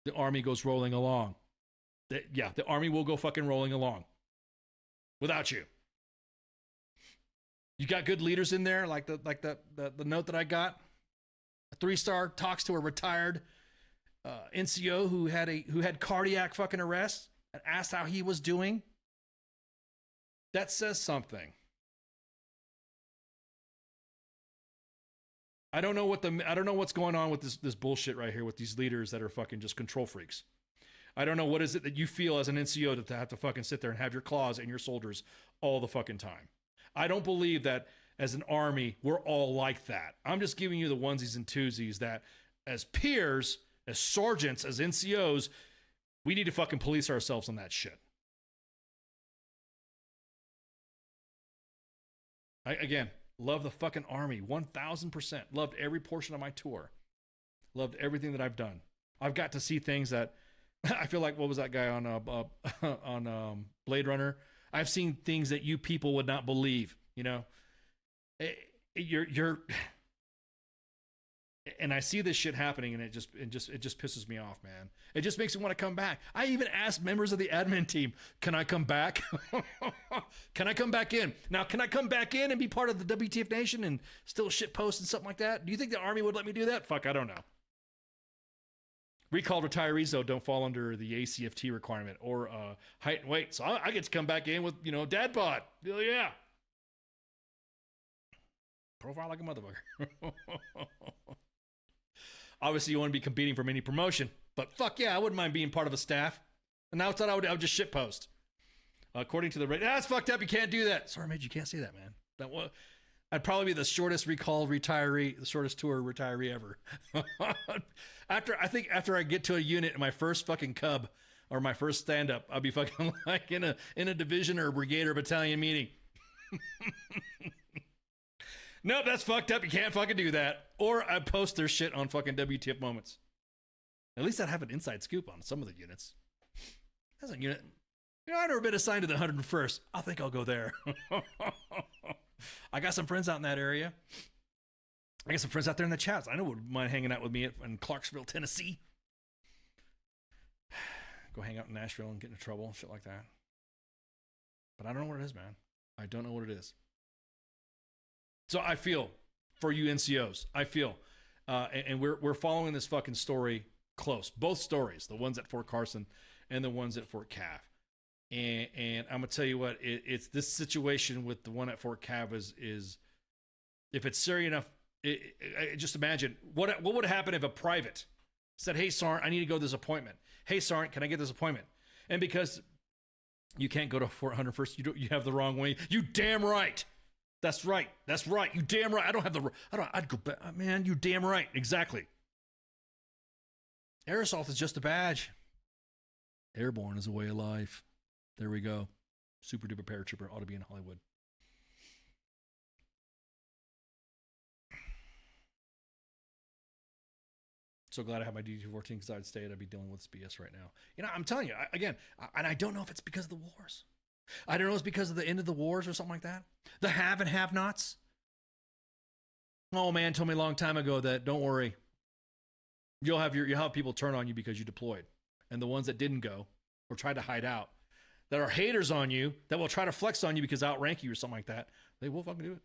The Army goes rolling along. The Army will go fucking rolling along without you. You got good leaders in there, like the note that I got. A 3-star talks to a retired NCO who had cardiac fucking arrest and asked how he was doing. That says something. I don't know what's going on with this bullshit right here with these leaders that are fucking just control freaks. I don't know what is it that you feel as an NCO to have to fucking sit there and have your claws in your soldiers all the fucking time. I don't believe that as an Army, we're all like that. I'm just giving you the onesies and twosies that as peers, as sergeants, as NCOs, we need to fucking police ourselves on that shit. Again, love the fucking Army, 1,000%. Loved every portion of my tour. Loved everything that I've done. I've got to see things that I feel like. What was that guy on Blade Runner? I've seen things that you people would not believe. You know, you're, and I see this shit happening, and it just pisses me off, man. It just makes me want to come back. I even asked members of the admin team, "Can I come back? Can I come back in? Now, can I come back in and be part of the WTF Nation and still shit post and something like that? Do you think the Army would let me do that? Fuck, I don't know." Recalled retirees, though, don't fall under the ACFT requirement or height and weight. So I get to come back in with, dad bod. Hell yeah. Profile like a motherfucker. Obviously, you want to be competing for any promotion, but fuck yeah, I wouldn't mind being part of a staff. And outside, I would just shit post. According to the rate, that's fucked up. You can't do that. Sorry, mate, you can't say that, man. I'd probably be the shortest recalled retiree, the shortest tour retiree ever. After I get to a unit in my first fucking cub or my first stand up, I'll be fucking like in a division or a brigade or battalion meeting. Nope, that's fucked up. You can't fucking do that. Or I post their shit on fucking WTF Moments. At least I'd have an inside scoop on some of the units. That's a unit. I've never been assigned to the 101st. I think I'll go there. I got some friends out in that area. I got some friends out there in the chats. I know would mind hanging out with me in Clarksville, Tennessee. Go hang out in Nashville and get into trouble, shit like that. But I don't know what it is, man. I don't know what it is. So I feel for you NCOs. I feel, and we're following this fucking story close. Both stories, the ones at Fort Carson and the ones at Fort Cav. And I'm gonna tell you what, it's this situation with the one at Fort Cav is if it's serious enough. Just imagine what would happen if a private said, "Hey, Sergeant, I need to go to this appointment. Hey, Sergeant, can I get this appointment?" And because you can't go to Fort Hunter first, you have the wrong way. You damn right. That's right. That's right. You damn right. I'd go back, man. You damn right. Exactly. Air assault is just a badge. Airborne is a way of life. There we go. Super duper paratrooper ought to be in Hollywood. So glad I have my DD-14 because I'd stay. I'd be dealing with this BS right now. You know, I'm telling you, and I don't know if it's because of the wars. I don't know if it's because of the end of the wars or something like that. The have and have-nots. Oh, man told me a long time ago that don't worry. You'll have people turn on you because you deployed. And the ones that didn't go or tried to hide out, that are haters on you, that will try to flex on you because outrank you or something like that, they will fucking do it.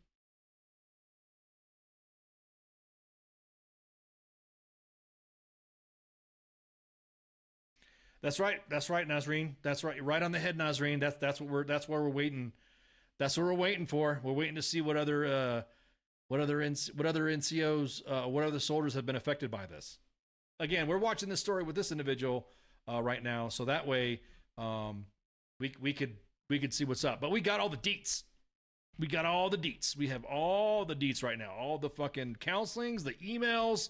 That's right, Nazreen. That's right. You're right on the head, Nazreen. That's where we're waiting. That's what we're waiting for. We're waiting to see what other NCOs, what other soldiers have been affected by this. Again, we're watching this story with this individual right now, so that way we could see what's up. But we got all the deets. We got all the deets. We have all the deets right now. All the fucking counselings, the emails,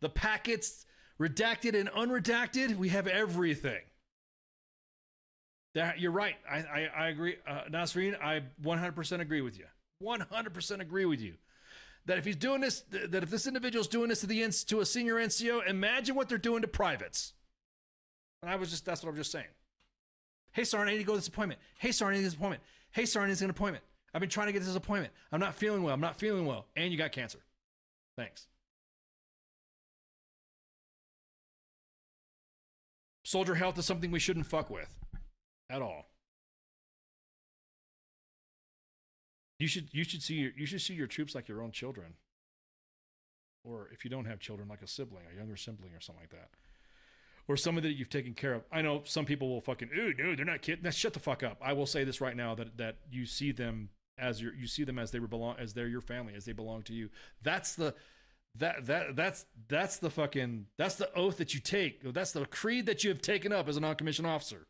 the packets, redacted and unredacted. We have everything. You're right. I agree. Nasreen, I 100% agree with you. 100% agree with you. That if he's doing this, that if this individual's doing this to a senior NCO, imagine what they're doing to privates. And that's what I'm just saying. Hey, Sergeant, I need to go to this appointment. Hey, Sergeant, I need this appointment. Hey, Sergeant, I need an appointment. I've been trying to get this appointment. I'm not feeling well. And you got cancer. Thanks. Soldier health is something we shouldn't fuck with at all. You should see your troops like your own children. Or if you don't have children, like a younger sibling or something like that. Or somebody that you've taken care of. I know some people will fucking, ooh, no, they're not kidding. Shut the fuck up. I will say this right now that you see them as they're your family, as they belong to you. That's the oath that you take. That's the creed that you have taken up as a non-commissioned officer.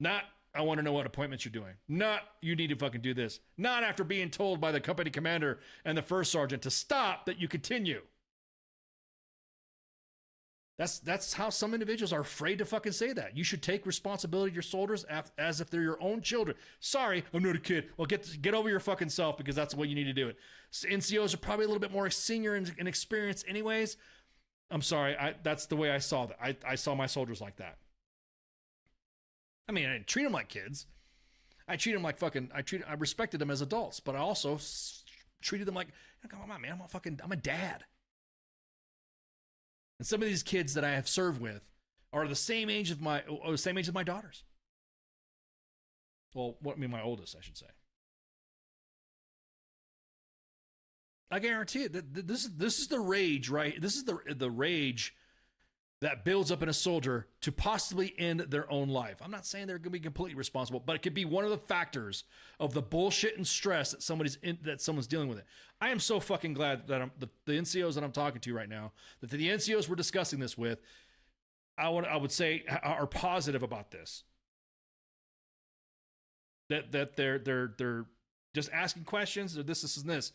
Not, I want to know what appointments you're doing. Not, you need to fucking do this. Not after being told by the company commander and the first sergeant to stop, that you continue. That's how some individuals are afraid to fucking say that. You should take responsibility of your soldiers as if they're your own children. Sorry, I'm not a kid. Well, get over your fucking self, because that's the way you need to do it. NCOs are probably a little bit more senior and experienced anyways. I'm sorry. That's the way I saw that. I saw my soldiers like that. I mean, I didn't treat them like kids. I treat them like fucking, I respected them as adults, but I also treated them like, come on, man, I'm a dad. And some of these kids that I have served with are the same age as my daughters. Well, my oldest, I should say. I guarantee it that this is the rage, right? This is the rage that builds up in a soldier to possibly end their own life. I'm not saying they're going to be completely responsible, but it could be one of the factors of the bullshit and stress that someone's dealing with it. I am so fucking glad that the NCOs that I'm talking to right now, that the NCOs we're discussing this with, I would say are positive about this. That they're just asking questions, or this and this,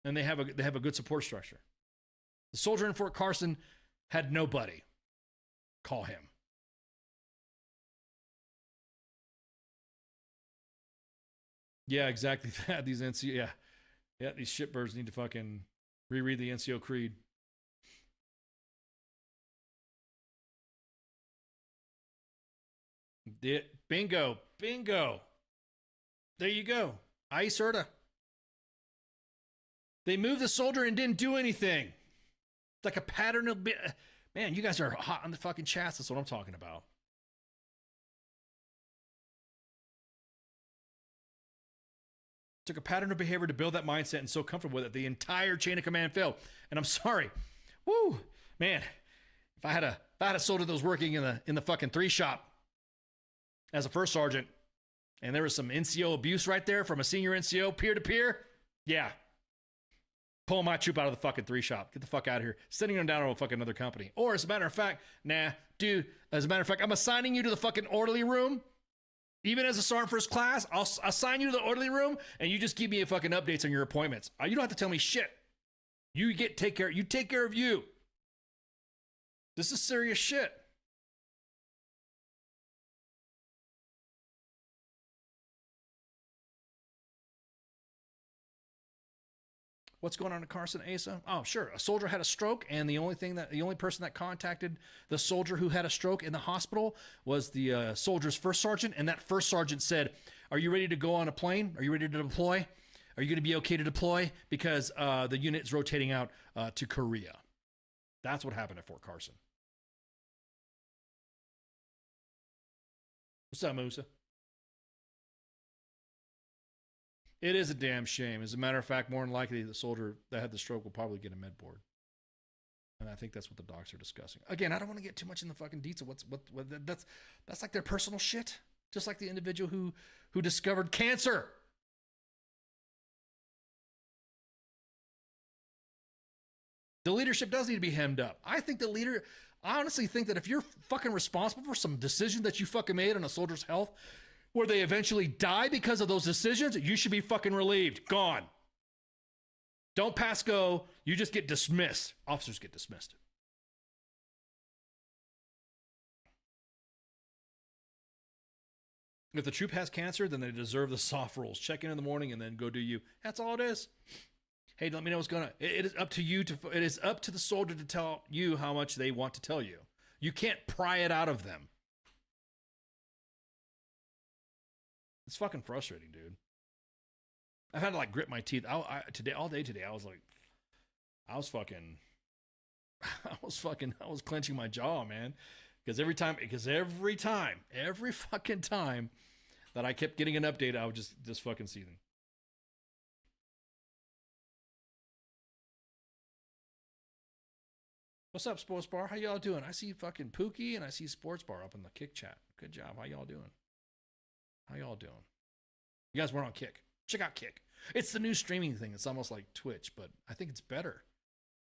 and they have a good support structure. The soldier in Fort Carson had nobody call him. Yeah, exactly that. These NCO, these shitbirds need to fucking reread the NCO creed. Bingo. There you go. ICERTA. They moved the soldier and didn't do anything. It's like a pattern of... Man, you guys are hot on the fucking chats. That's what I'm talking about. Took a pattern of behavior to build that mindset and so comfortable with it. The entire chain of command failed. And I'm sorry. Woo, man. If I had a soldier that was working in the fucking 3 shop as a first sergeant, and there was some NCO abuse right there from a senior NCO peer to peer, yeah. Pull my troop out of the fucking 3 shop. Get the fuck out of here. Sending them down to a fucking other company. Or as a matter of fact, I'm assigning you to the fucking orderly room. Even as a sergeant first class, I'll assign you to the orderly room, and you just give me a fucking updates on your appointments. You don't have to tell me shit. You take care of you. This is serious shit. What's going on in Carson, Asa? Oh, sure. A soldier had a stroke, and the only person that contacted the soldier who had a stroke in the hospital was the soldier's first sergeant, and that first sergeant said, "Are you ready to go on a plane? Are you ready to deploy? Are you going to be okay to deploy? Because the unit is rotating out to Korea." That's what happened at Fort Carson. What's up, Musa? It is a damn shame. As a matter of fact, more than likely, the soldier that had the stroke will probably get a med board. And I think that's what the docs are discussing. Again, I don't want to get too much in the fucking details. That's like their personal shit. Just like the individual who discovered cancer. The leadership does need to be hemmed up. I honestly think that if you're fucking responsible for some decision that you fucking made on a soldier's health, where they eventually die because of those decisions, you should be fucking relieved. Gone. Don't pass go. You just get dismissed. Officers get dismissed. If the troop has cancer, then they deserve the soft rolls. Check in the morning and then go do you. That's all it is. Hey, let me know what's going on. It is up to you it is up to the soldier to tell you how much they want to tell you. You can't pry it out of them. It's fucking frustrating, dude. I've had to like grit my teeth. All day today, I was clenching my jaw, man. Because every fucking time that I kept getting an update, I was just fucking seething. What's up, Sports Bar? How y'all doing? I see fucking Pookie and I see Sports Bar up in the Kick chat. Good job. How y'all doing? You guys weren't on Kick. Check out Kick. It's the new streaming thing. It's almost like Twitch, but I think it's better.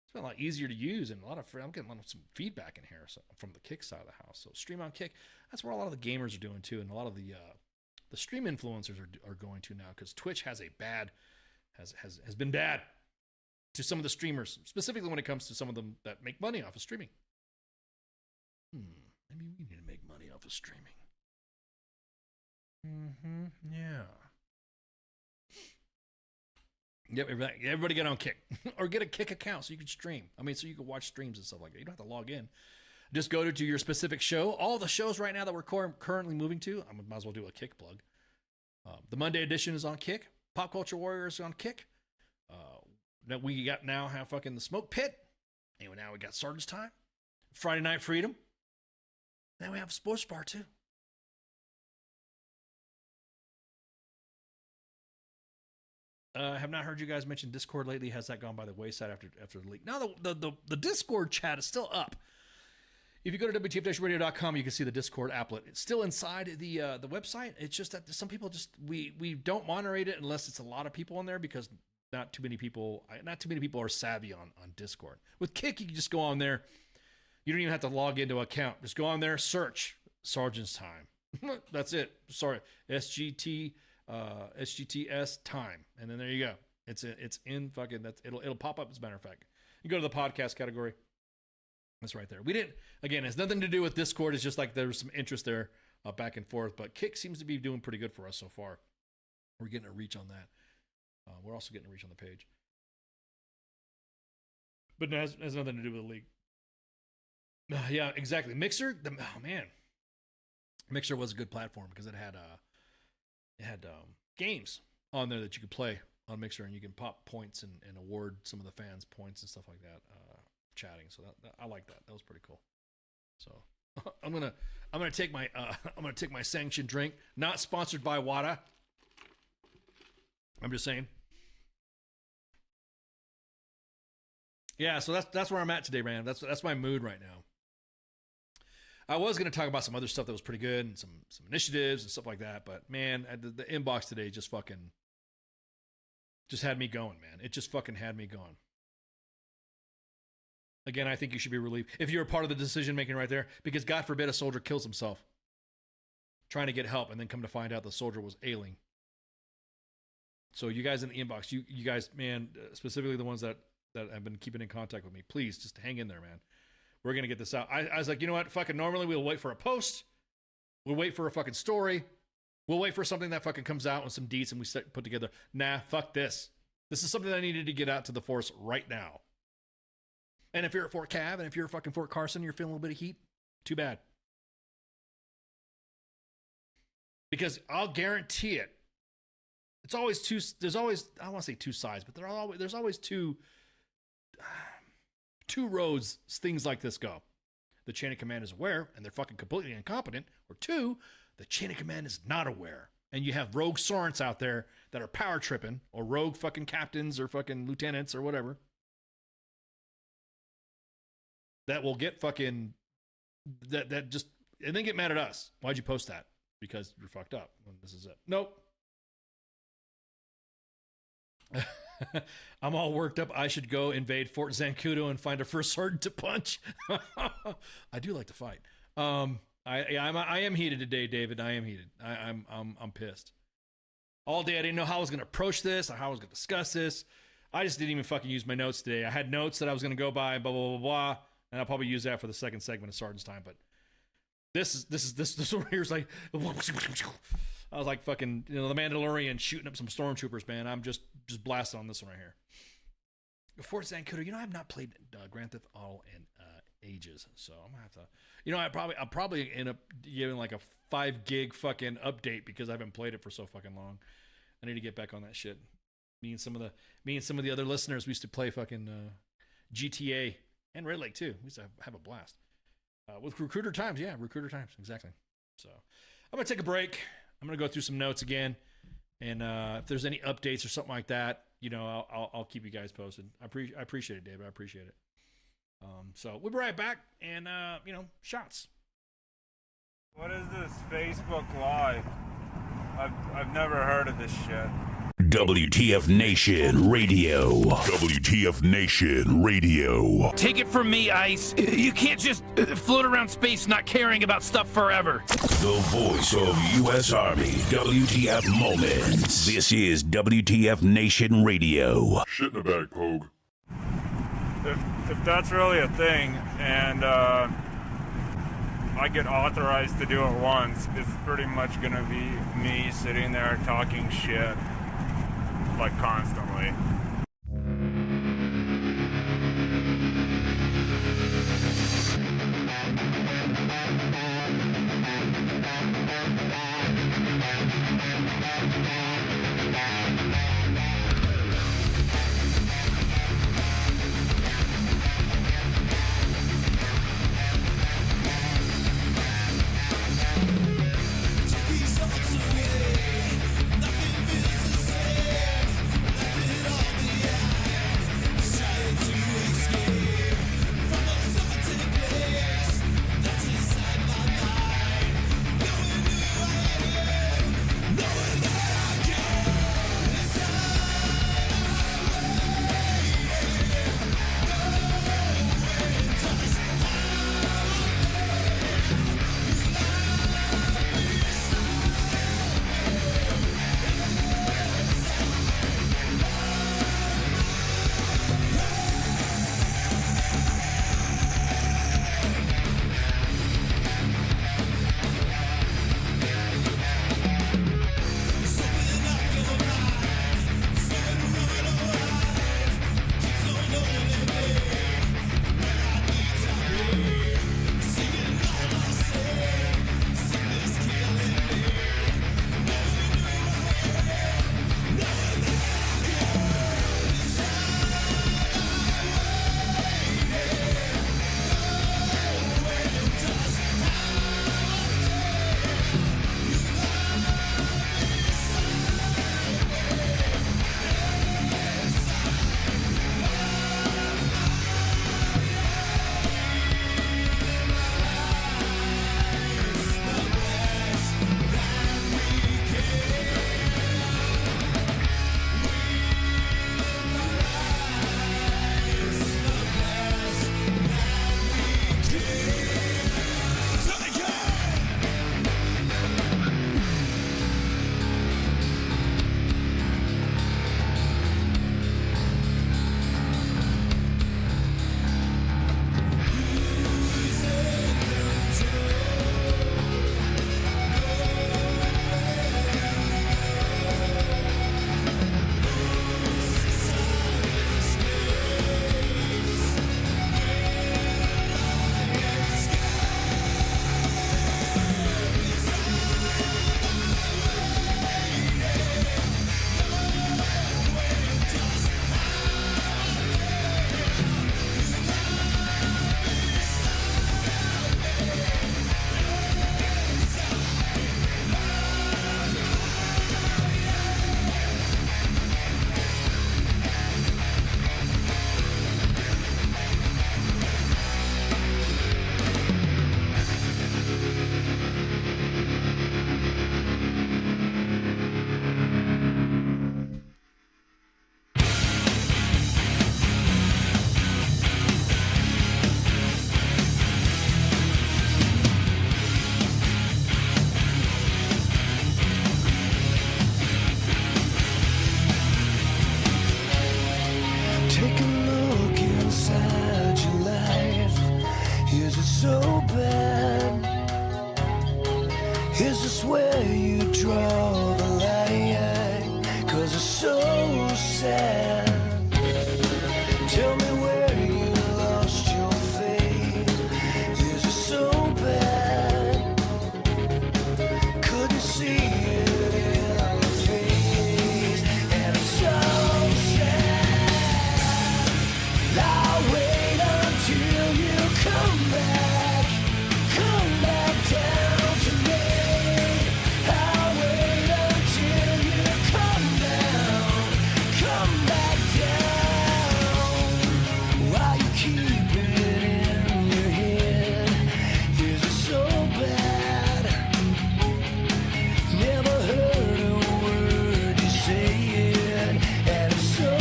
It's been a lot easier to use, and I'm getting some feedback in here from the Kick side of the house. So stream on Kick. That's where a lot of the gamers are doing too, and a lot of the stream influencers are going to now, because Twitch has been bad to some of the streamers, specifically when it comes to some of them that make money off of streaming. Maybe we need to make money off of streaming. Yeah. Yep, everybody get on Kick. Or get a Kick account so you can stream. So you can watch streams and stuff like that. You don't have to log in. Just go to your specific show. All the shows right now that we're currently moving to, I might as well do a Kick plug. The Monday edition is on Kick. Pop Culture Warriors on Kick. That we have fucking the Smoke Pit. And now we got Sergeant's Time. Friday Night Freedom. Now we have Sports Bar too. I have not heard you guys mention Discord lately. Has that gone by the wayside after the leak? No, the Discord chat is still up. If you go to WTFNationRadio.com, you can see the Discord applet. It's still inside the website. It's just that some people we don't moderate it unless it's a lot of people in there, because not too many people are savvy on Discord. With Kick, you can just go on there. You don't even have to log into an account. Just go on there, search Sergeant's Time. That's it. Sorry, SGT'S time, and then there you go. It's in fucking it'll pop up. As a matter of fact, you go to the podcast category. That's right there. It has nothing to do with Discord. It's just like there's some interest there back and forth. But Kick seems to be doing pretty good for us so far. We're getting a reach on that. We're also getting a reach on the page. But it has nothing to do with the league. Yeah, exactly. Mixer, Mixer was a good platform because it had games on there that you could play on Mixer, and you can pop points and award some of the fans points and stuff like that. Chatting, so that I like that. That was pretty cool. So I'm gonna take my sanctioned drink, not sponsored by WADA. I'm just saying. Yeah, so that's where I'm at today, man. That's my mood right now. I was gonna talk about some other stuff that was pretty good and some initiatives and stuff like that, but man, the inbox today just had me going, man. It just fucking had me going. Again, I think you should be relieved if you're a part of the decision making right there, because God forbid a soldier kills himself trying to get help and then come to find out the soldier was ailing. So you guys in the inbox, you guys, man, specifically the ones that have been keeping in contact with me, please just hang in there, man. We're going to get this out. I was like, you know what? Fucking normally we'll wait for a post. We'll wait for a fucking story. We'll wait for something that fucking comes out with some deets and we put together. Nah, fuck this. This is something I needed to get out to the force right now. And if you're at Fort Cav and if you're at fucking Fort Carson, you're feeling a little bit of heat, too bad. Because I'll guarantee it. It's always two, there's always, I don't want to say two sides, but there's always two roads things like this go. The chain of command is aware and they're fucking completely incompetent, or two, the chain of command is not aware. And you have rogue sergeants out there that are power tripping, or rogue fucking captains or fucking lieutenants or whatever, that will get fucking, that just, and then get mad at us. Why'd you post that? Because you're fucked up. This is it. Nope. I'm all worked up. I should go invade Fort Zancudo and find a first sergeant to punch. I do like to fight. I am heated today, David. I am heated. I'm pissed. All day I didn't know how I was going to approach this, or how I was going to discuss this. I just didn't even fucking use my notes today. I had notes that I was going to go by, blah blah blah blah, and I'll probably use that for the second segment of Sergeant's Time. But this one here's like, I was like fucking, the Mandalorian shooting up some stormtroopers, man. I'm just blasting on this one right here. Fort Zancudo, I've not played Grand Theft Auto in ages, so I'm gonna have to, I'll probably end up giving like a 5 gig fucking update because I haven't played it for so fucking long. I need to get back on that shit. Me and some of the other listeners, we used to play fucking GTA and Red Lake too. We used to have a blast with Recruiter Times. Yeah, Recruiter Times, exactly. So I'm gonna take a break. I'm gonna go through some notes again, and if there's any updates or something like that, I'll keep you guys posted. I appreciate it, David. I appreciate it. So we'll be right back, and shots. What is this Facebook Live? I've never heard of this shit. WTF Nation Radio. WTF Nation Radio. Take it from me, Ice. You can't just float around space not caring about stuff forever. The voice of U.S. Army. WTF Moments. This is WTF Nation Radio. Shit in the bag, Pogue. If that's really a thing, and I get authorized to do it once, it's pretty much gonna be me sitting there talking shit, like, constantly. Nothing feels the same. Let it all be so bad? Is this where you draw the line? 'Cause it's so sad. Tell me where you lost your faith. Is it so bad? Couldn't see it in your face. And it's so sad. I'll wait until you come back down to me. I'll wait until you come back down. While you keep it in your head, is it so bad? Never heard a word you say it, and it's so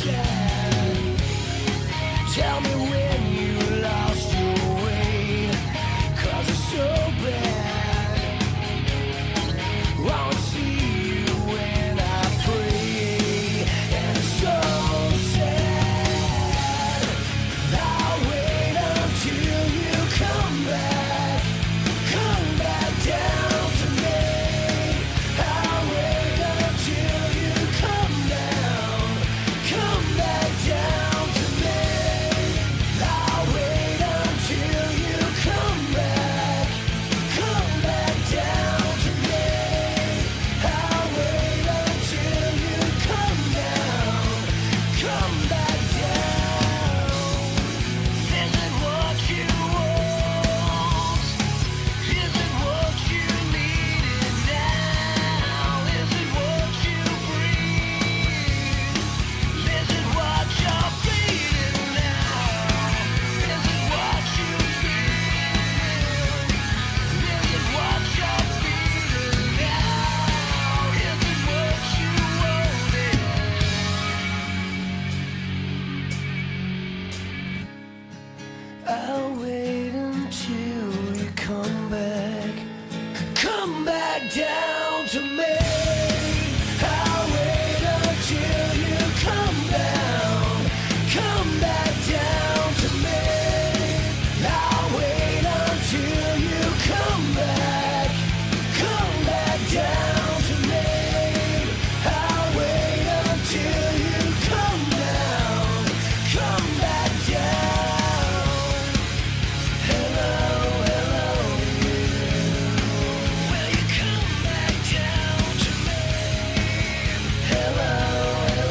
sad. Tell me when you lost your way, 'cause it's so bad. Won't see you when I pray, and it's so sad. I'll wait until you come back down to me. I'll wait until you come back down to me. I'll wait until you come back down to me. I'll wait until you come back down. Is it what you want? Is it what you need now? Is it what you breathe? Is it what you're feeling now? Is it what you feel? Is it what you're feeling now? Is it what you wanted? I'll wait until you come back down to me. I'll wait until you come back down to me. I'll wait until you come back down to me. I'll wait until you come back down. Hello, you. Will you come back down to me? Hello, you.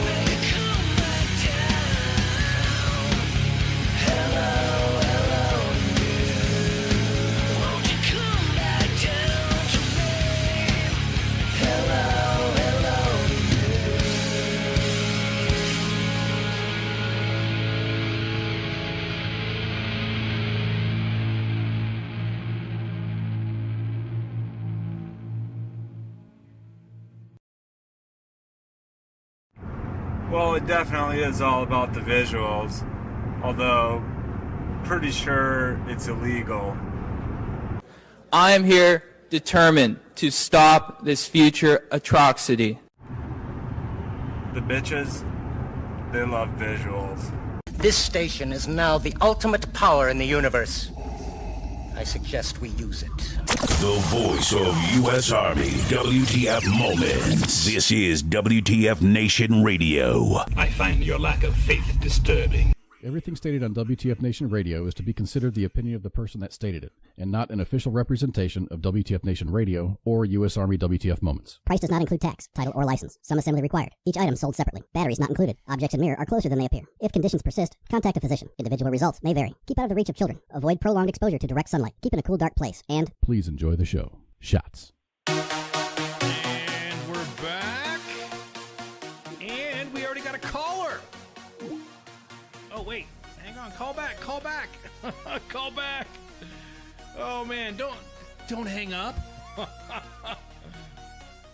Will you come back down? Hello, you. Won't you come back down to me? Hello, Well, it definitely is all about the visuals, although pretty sure it's illegal. I am here determined to stop this future atrocity. The bitches, they love visuals. This station is now the ultimate power in the universe. I suggest we use it. The voice of U.S. Army, WTF Moments. This is WTF Nation Radio. I find your lack of faith disturbing. Everything stated on WTF Nation Radio is to be considered the opinion of the person that stated it, and not an official representation of WTF Nation Radio or U.S. Army WTF Moments. Price does not include tax, title, or license. Some assembly required. Each item sold separately. Batteries not included. Objects in mirror are closer than they appear. If conditions persist, contact a physician. Individual results may vary. Keep out of the reach of children. Avoid prolonged exposure to direct sunlight. Keep in a cool, dark place. And please enjoy the show. Shots. And we're back. And we already got a caller. Oh, wait. Hang on. Call back. Call back. Call back. Oh, man. Don't hang up.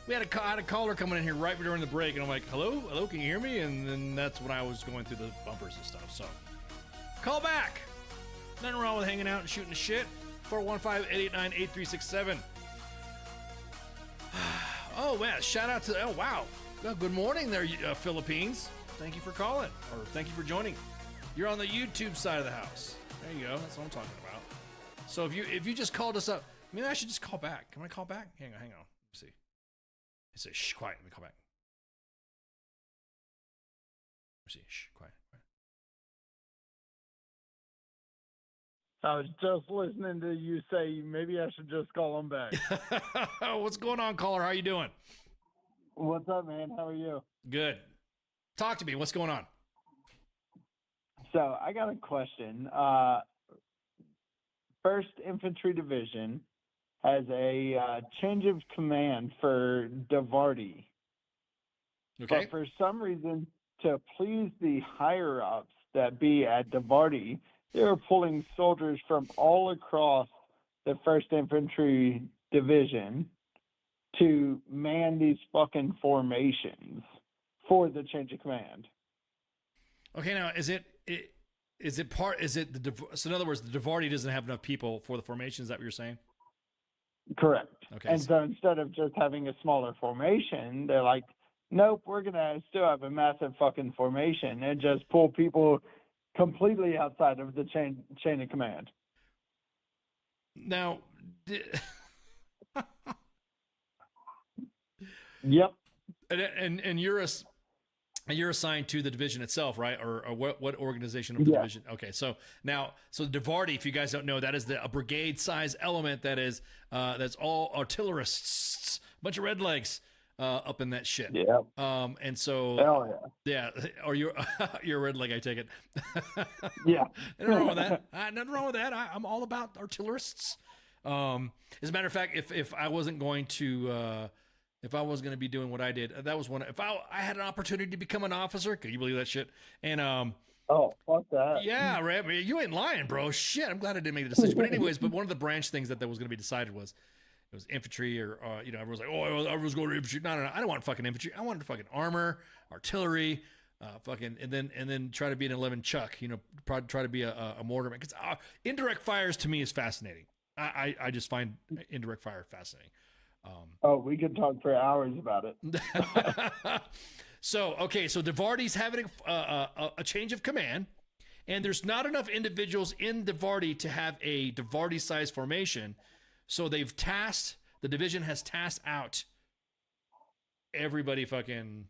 We had a caller coming in here right during the break, and I'm like, hello? Hello? Can you hear me? And then that's when I was going through the bumpers and stuff. So, call back. Nothing wrong with hanging out and shooting the shit. 415-889-8367. Oh, man. Shout out to... Oh, wow. Well, good morning there, Philippines. Thank you for calling. Or thank you for joining. You're on the YouTube side of the house. There you go. That's what I'm talking about. So if you just called us up, maybe I should just call back. Can I call back? Hang on. Let's see. It says shh, quiet. Let me call back. Let's see. Shh, quiet. I was just listening to you say maybe I should just call him back. What's going on, caller? How you doing? What's up, man? How are you? Good. Talk to me. What's going on? So I got a question. 1st Infantry Division has a change of command for Davarti. Okay. But for some reason, to please the higher-ups that be at Davarti, they're pulling soldiers from all across the 1st Infantry Division to man these fucking formations for the change of command. Okay, now so in other words, the Davarti doesn't have enough people for the formation? Is that what you're saying? Correct. Okay. And so instead of just having a smaller formation, they're like, nope, we're going to still have a massive fucking formation and just pull people completely outside of the chain of command. Now, yep. And you're assigned to the division itself, right? Or what organization of the division? Okay, so Davarti, if you guys don't know, that is a brigade size element that is that's all artillerists, a bunch of redlegs up in that shit. Yeah. And so hell yeah. Or you're a red leg, I take it. Yeah. Nothing wrong with that. Nothing wrong with that. I'm all about artillerists. As a matter of fact, if I wasn't going to be doing what I did, that was one. If I had an opportunity to become an officer, could you believe that shit? And oh, fuck that. Yeah, right. You ain't lying, bro. Shit, I'm glad I didn't make the decision. But anyways, one of the branch things that was going to be decided was it was infantry, or everyone's like, oh, everyone's going to infantry. No, I don't want fucking infantry. I wanted fucking armor, artillery, and then try to be an 11 Chuck. Probably try to be a mortar man, because indirect fires to me is fascinating. I just find indirect fire fascinating. We could talk for hours about it. So Davarti's having a change of command, and there's not enough individuals in Davarti to have a Davarti-sized formation. So the division has tasked out everybody fucking,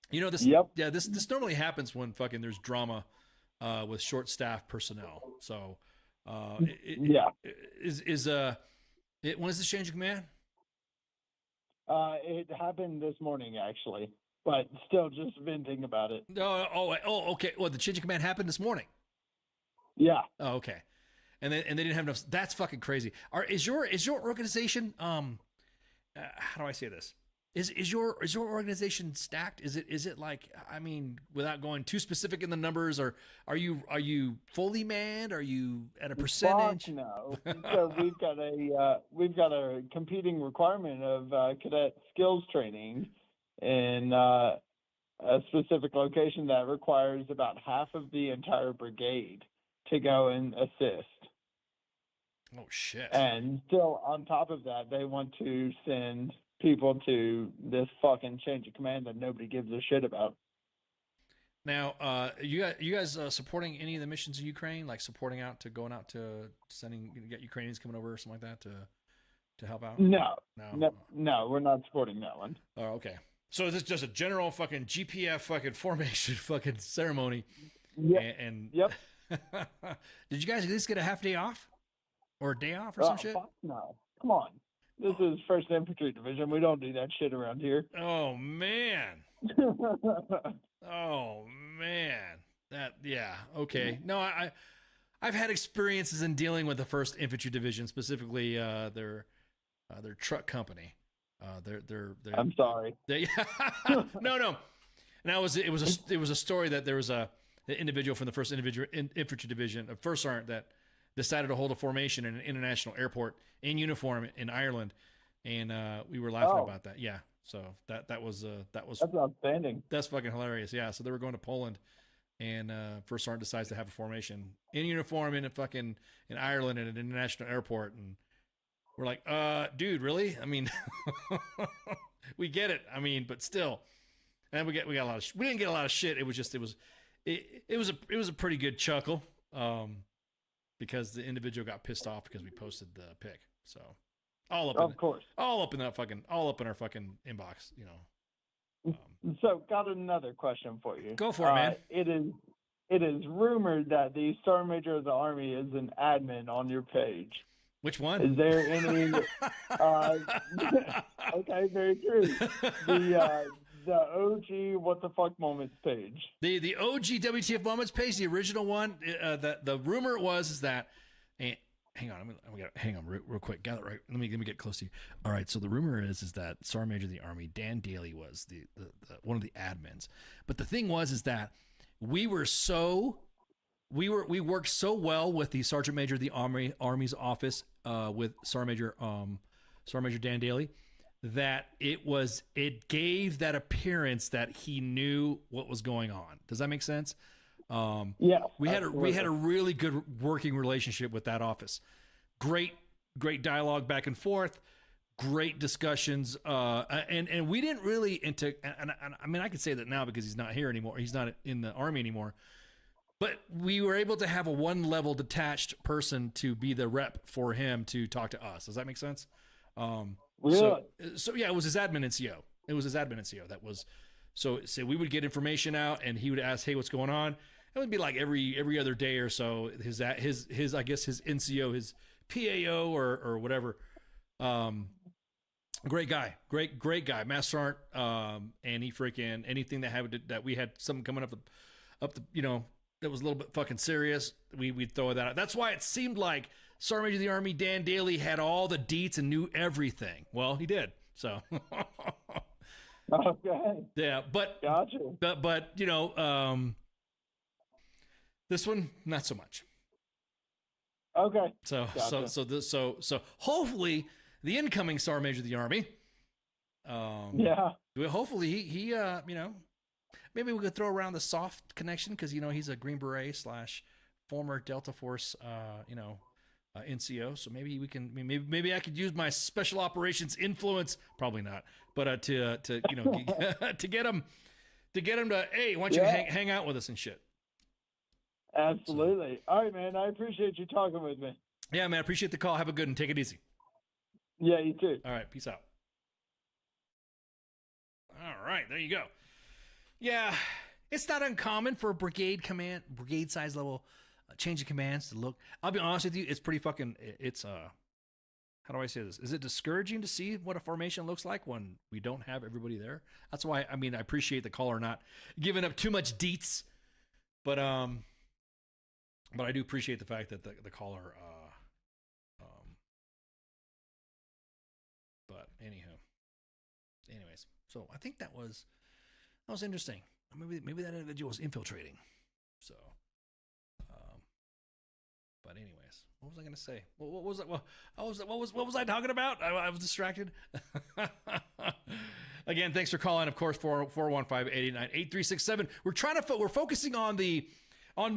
this. Yep. Yeah, this normally happens when fucking there's drama with short staff personnel. So when is this change of command? It happened this morning, actually, but still just venting about it. Okay. Well, the change of command happened this morning. Yeah. Oh, okay. And they didn't have enough. That's fucking crazy. Is your organization how do I say this? Is your organization stacked? Is it like, I mean, without going too specific in the numbers, or are you fully manned? Are you at a percentage? Fuck no. So we've got a competing requirement of cadet skills training in a specific location that requires about half of the entire brigade to go and assist. Oh shit. And still on top of that, they want to send people to this fucking change of command that nobody gives a shit about. Now, you guys supporting any of the missions in Ukraine, like going out to sending, get Ukrainians coming over or something like that to help out? No, we're not supporting that one. Oh, okay. So this is just a general fucking GPF fucking formation fucking ceremony. Yep. Did you guys at least get a half day off or a day off or some shit? Fuck no. Come on. This is 1st Infantry Division. We don't do that shit around here. Oh man. Oh man. Okay. No, I've had experiences in dealing with the 1st Infantry Division, specifically their truck company. I'm sorry. No. Now it was a story that there was an individual from the 1st Infantry Division of 1st Sergeant that decided to hold a formation in an international airport in uniform in Ireland, and we were laughing about that. Yeah, so that was that's outstanding. That's fucking hilarious. Yeah, so they were going to Poland, and 1st Sergeant decides to have a formation in uniform in Ireland at an international airport, and we're like, dude, really? I mean, we get it. I mean, but still, and we didn't get a lot of shit. It was it was a pretty good chuckle, because the individual got pissed off because we posted the pic. So all up in our fucking inbox, you know. So, got another question for you. Go for it, man. It is rumored that the Sergeant Major of the Army is an admin on your page. Which one? Is there any? Okay, very true. The OG What the Fuck Moments page. The OG WTF Moments page, the original one. The rumor is that. Hang on, hang on real quick. Gather right. Let me get close to you. All right. So the rumor is that Sergeant Major of the Army Dan Daly was the one of the admins. But the thing is that we worked so well with the Sergeant Major of the Army's office with Sergeant Major Dan Daly that it gave that appearance that he knew what was going on. Does that make sense? Yeah, we had a really good working relationship with that office. Great dialogue back and forth, great discussions, and we didn't really and I mean I could say that now because he's not here anymore. He's not in the Army anymore. But we were able to have a one-level detached person to be the rep for him to talk to us. Does that make sense? Really? So yeah, it was his admin NCO. It was his admin NCO. That was so we would get information out, and he would ask, "Hey, what's going on?" It would be like every other day or so. His I guess his NCO, his PAO or whatever. Great guy, great guy, Master Sergeant. And he freaking anything that we had something coming up the you know. That was a little bit fucking serious. We'd throw that out. That's why it seemed like Sergeant Major of the Army Dan Daly had all the deets and knew everything. Well, he did. So. Okay. Yeah, but gotcha. But you know, this one not so much. Okay. So gotcha. so hopefully the incoming Sergeant Major of the Army. Yeah. Hopefully he you know. Maybe we could throw around the soft connection because, you know, he's a Green Beret / former Delta Force, NCO. So maybe we can, maybe I could use my special operations influence. Probably not, but to you know, to get him to, hey, why don't you hang out with us and shit. Absolutely. All right, man. I appreciate you talking with me. Yeah, man. I appreciate the call. Have a good one. Take it easy. Yeah, you too. All right. Peace out. All right. There you go. Yeah, it's not uncommon for a brigade size level change of commands to look. I'll be honest with you, it's pretty fucking. It's how do I say this? Is it discouraging to see what a formation looks like when we don't have everybody there? That's why I appreciate the caller not giving up too much deets, but I do appreciate the fact that the caller. But anyways, so I think that was interesting. Maybe that individual was infiltrating. So, but anyways, what was I going to say? What was that? What was I talking about? I was distracted. Again, thanks for calling. Of course, 415-889-8367. We're focusing on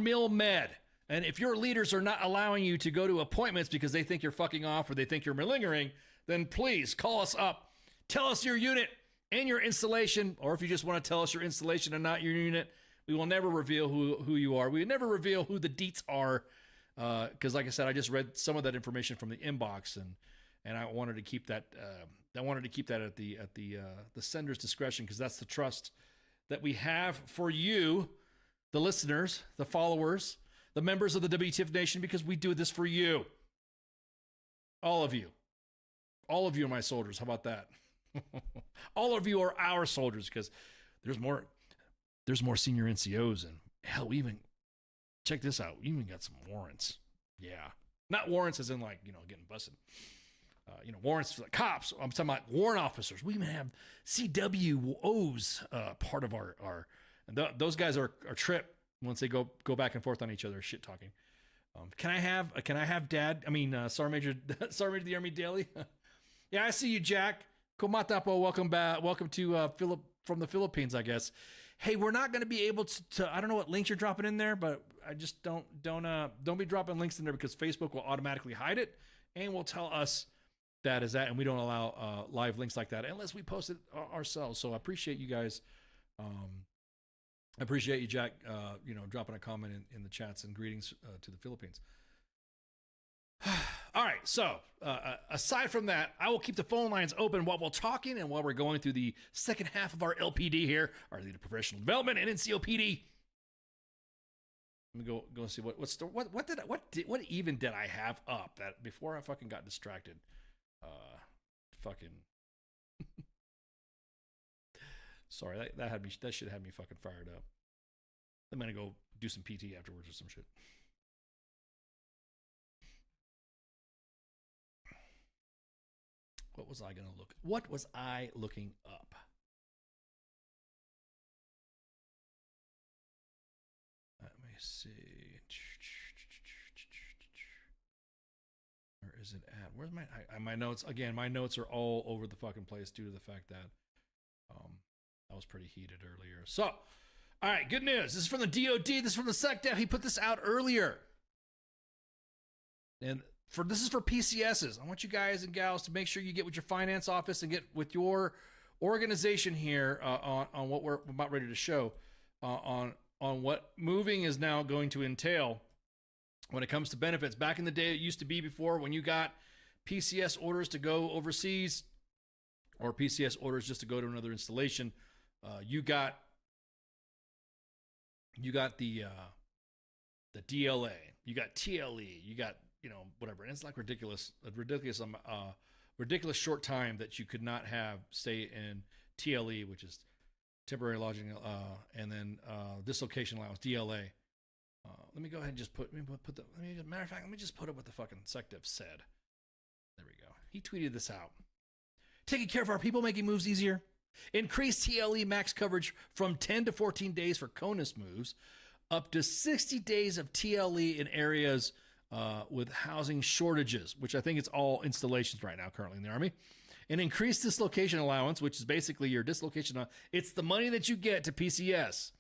Mil Med. And if your leaders are not allowing you to go to appointments because they think you're fucking off or they think you're malingering, then please call us up. Tell us your unit and your installation, or if you just want to tell us your installation and not your unit, we will never reveal who you are. We will never reveal who the deets are, because like I said, I just read some of that information from the inbox, and I wanted to keep that. I wanted to keep that at the sender's discretion, because that's the trust that we have for you, the listeners, the followers, the members of the WTF Nation, because we do this for you. All of you. All of you are my soldiers. How about that? All of you are our soldiers, because there's more senior NCOs, and hell, we even check this out. We even got some warrants. Yeah, not warrants as in like, you know, getting busted. Warrants for the cops. I'm talking about warrant officers. We even have CWOs part of our and those guys are trip once they go back and forth on each other shit talking. Can I have Dad? Sergeant Major of the Army Daly. Yeah, I see you, Jack. Komatapo, welcome back. Welcome to Philip from the Philippines, I guess. Hey, we're not going to be able to. I don't know what links you're dropping in there, but I just don't be dropping links in there, because Facebook will automatically hide it and will tell us that is that, and we don't allow live links like that unless we post it ourselves. So I appreciate you guys I appreciate you, Jack, dropping a comment in the chats and greetings to the Philippines. All right, so aside from that, I will keep the phone lines open while we're talking and while we're going through the second half of our LPD here, our Lead to Professional Development and NCOPD. Let me go and see what even did I have up that before I fucking got distracted. Sorry, that should have me fucking fired up. I'm gonna go do some PT afterwards or some shit. What was I looking up? Let me see. Where is it at? Where's my notes? Again, my notes are all over the fucking place due to the fact that I was pretty heated earlier. So, all right, good news. This is from the DOD. This is from the SecDef. He put this out earlier. And this is for PCSs. I want you guys and gals to make sure you get with your finance office and get with your organization here on what we're about ready to show on what moving is now going to entail when it comes to benefits. Back in the day, it used to be before when you got PCS orders to go overseas or PCS orders just to go to another installation. You got the DLA, you got TLE, you got whatever, and it's like ridiculous short time that you could not have stay in TLE, which is temporary lodging, and then dislocation allowance, DLA. Let me go ahead and just matter of fact, let me just put it what the fucking SecDef said. There we go. He tweeted this out. Taking care of our people, making moves easier. Increase TLE max coverage from 10 to 14 days for CONUS moves, up to 60 days of TLE in areas with housing shortages, which I think it's all installations right now currently in the Army. And increase dislocation allowance, which is basically your dislocation. It's the money that you get to PCS.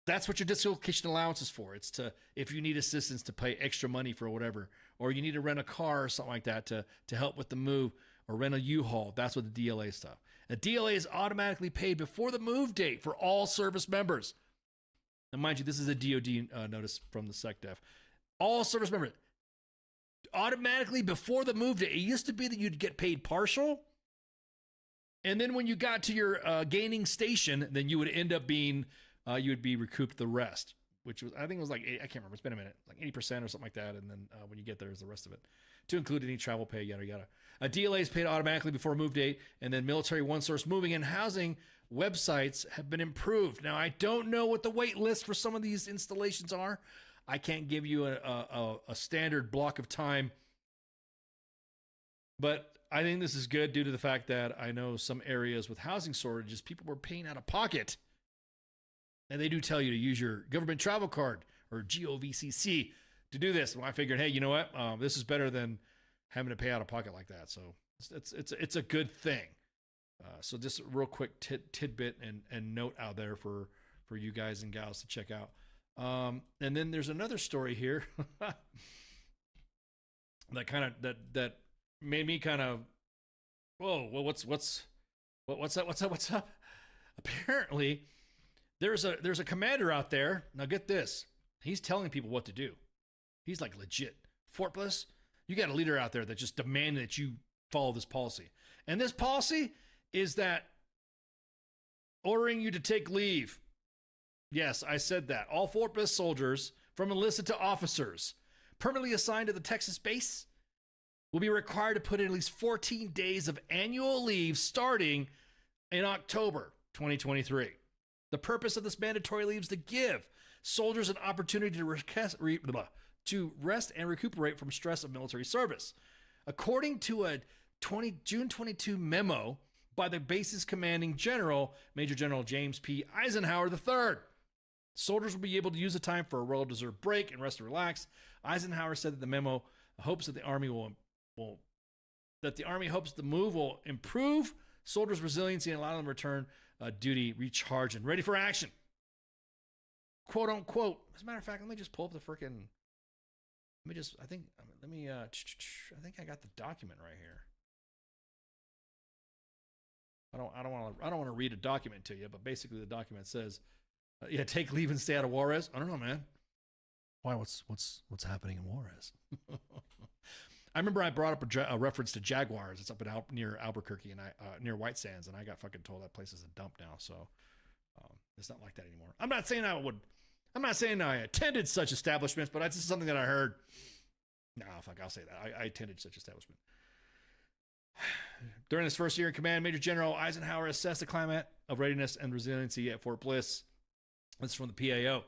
That's what your dislocation allowance is for. It's to, if you need assistance to pay extra money for whatever, or you need to rent a car or something like that to help with the move, or rent a U-Haul. That's what the DLA stuff. The DLA is automatically paid before the move date for all service members. Now, mind you, this is a DOD notice from the SecDef. All service members, automatically before the move date. It used to be that you'd get paid partial, and then when you got to your gaining station, then you would end up being, you would be recouped the rest, which was, I think it was like, I can't remember, it's been a minute, like 80% or something like that, and then when you get there is the rest of it, to include any travel pay, yada, yada. A DLA is paid automatically before move date, and then military one-source moving and housing websites have been improved. Now, I don't know what the wait list for some of these installations are. I can't give you a standard block of time, but I think this is good due to the fact that I know some areas with housing shortages, people were paying out of pocket. And they do tell you to use your government travel card or GOVCC to do this. Well, I figured, hey, you know what? This is better than having to pay out of pocket like that. So it's a good thing. So just a real quick tidbit and note out there for you guys and gals to check out. And then there's another story here that made me kind of, whoa, well, what's up? Apparently, there's a commander out there. Now get this. He's telling people what to do. He's like legit. Fort Bliss, you got a leader out there that just demanded that you follow this policy. And this policy is that ordering you to take leave. Yes, I said that. All Fort Bliss soldiers, from enlisted to officers, permanently assigned to the Texas base, will be required to put in at least 14 days of annual leave starting in October 2023. The purpose of this mandatory leave is to give soldiers an opportunity to rest and recuperate from stress of military service. According to a June 22 memo by the base's commanding general, Major General James P. Eisenhower III, soldiers will be able to use the time for a well-deserved break and rest and relax. Eisenhower said that the memo hopes that the Army hopes the move will improve soldiers' resiliency and allow them to return duty, recharge, and ready for action. Quote unquote. As a matter of fact, let me just pull up the freaking. I think I got the document right here. I don't want to read a document to you, but basically the document says, take leave and stay out of Juarez. I don't know, man. Why? What's happening in Juarez? I remember I brought up a reference to Jaguars. It's up near Albuquerque and near White Sands, and I got fucking told that place is a dump now. So it's not like that anymore. I'm not saying I attended such establishments, but that's just something that I heard. No, fuck, I'll say that. I attended such establishment. During his first year in command, Major General Eisenhower assessed the climate of readiness and resiliency at Fort Bliss. This is from the PAO.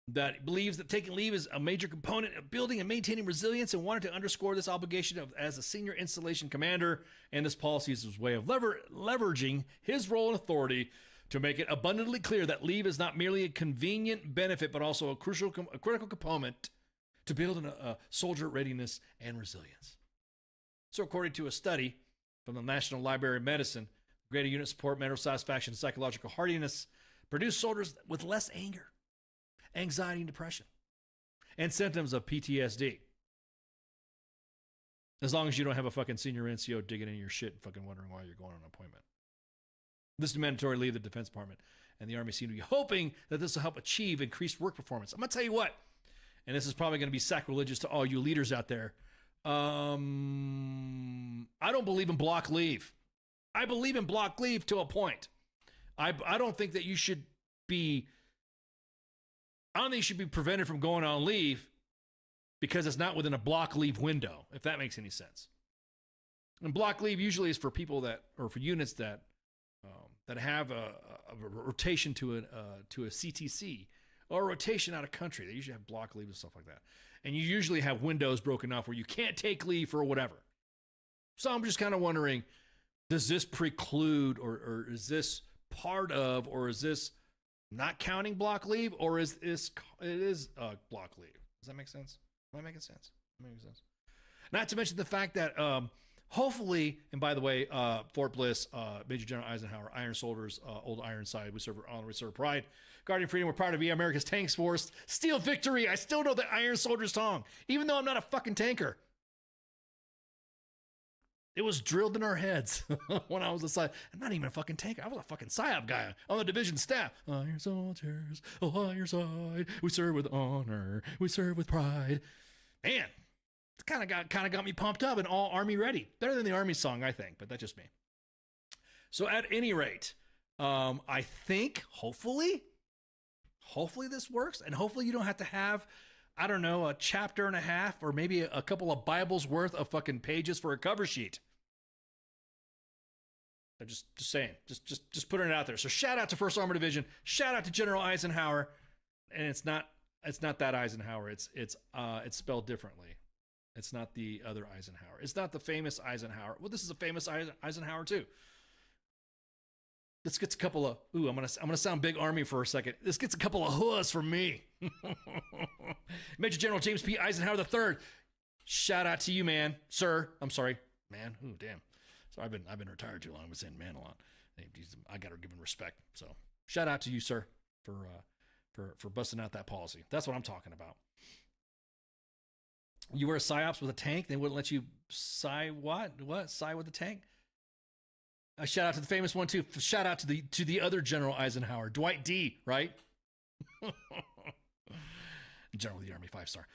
That believes that taking leave is a major component of building and maintaining resilience, and wanted to underscore this obligation as a senior installation commander, and this policy is his way of leveraging his role and authority to make it abundantly clear that leave is not merely a convenient benefit, but also a critical component to building a soldier readiness and resilience. So according to a study from the National Library of Medicine, greater unit support, mental satisfaction, and psychological hardiness produce soldiers with less anger, anxiety, and depression, and symptoms of PTSD. As long as you don't have a fucking senior NCO digging in your shit and fucking wondering why you're going on an appointment. This is mandatory leave. The Defense Department and the Army seem to be hoping that this will help achieve increased work performance. I'm going to tell you what, and this is probably going to be sacrilegious to all you leaders out there. I don't believe in block leave. I believe in block leave to a point. I don't think that you should be, I don't think you should be prevented from going on leave because it's not within a block leave window, if that makes any sense. And block leave usually is for people that, or for units that have a rotation to a CTC or a rotation out of country. They usually have block leave and stuff like that. And you usually have windows broken off where you can't take leave for whatever. So I'm just kind of wondering, does this preclude or is this part of, or is this not counting block leave, or is it is block leave? Does that make sense? Am I making sense? Not to mention the fact that hopefully, and by the way, Fort Bliss, Major General Eisenhower, Iron Soldiers, Old Ironside, we serve honor, we serve pride. Guardian Freedom, we're proud to be America's tanks force. Steel victory. I still know the Iron Soldier's song, even though I'm not a fucking tanker. It was drilled in our heads when I was a side. I'm not even a fucking tanker. I was a fucking PSYOP guy on the division staff. Iron soldiers, oh, Iron side. We serve with honor. We serve with pride. Man, it kind of got me pumped up and all Army ready. Better than the Army song, I think, but that's just me. So at any rate, I think hopefully this works, and hopefully you don't have to have, I don't know, a chapter and a half or maybe a couple of Bibles worth of fucking pages for a cover sheet. I'm just saying, just putting it out there. So shout out to 1st Armored Division, shout out to General Eisenhower, and it's not that Eisenhower. It's spelled differently. It's not the other Eisenhower. It's not the famous Eisenhower. Well, this is a famous Eisenhower too. This gets a couple of, I'm gonna sound big Army for a second. This gets a couple of hooahs from me. Major General James P. Eisenhower III. Shout out to you, man. Sir. I'm sorry. Man. Ooh, damn. So I've been retired too long. I've been saying man a lot. I gotta give him respect. So shout out to you, sir, for busting out that policy. That's what I'm talking about. You were a PSYOPs with a tank, they wouldn't let you PSY what? PSY with a tank? A shout out to the famous one too. Shout out to the other General Eisenhower, Dwight D. Right? General of the Army, 5-star.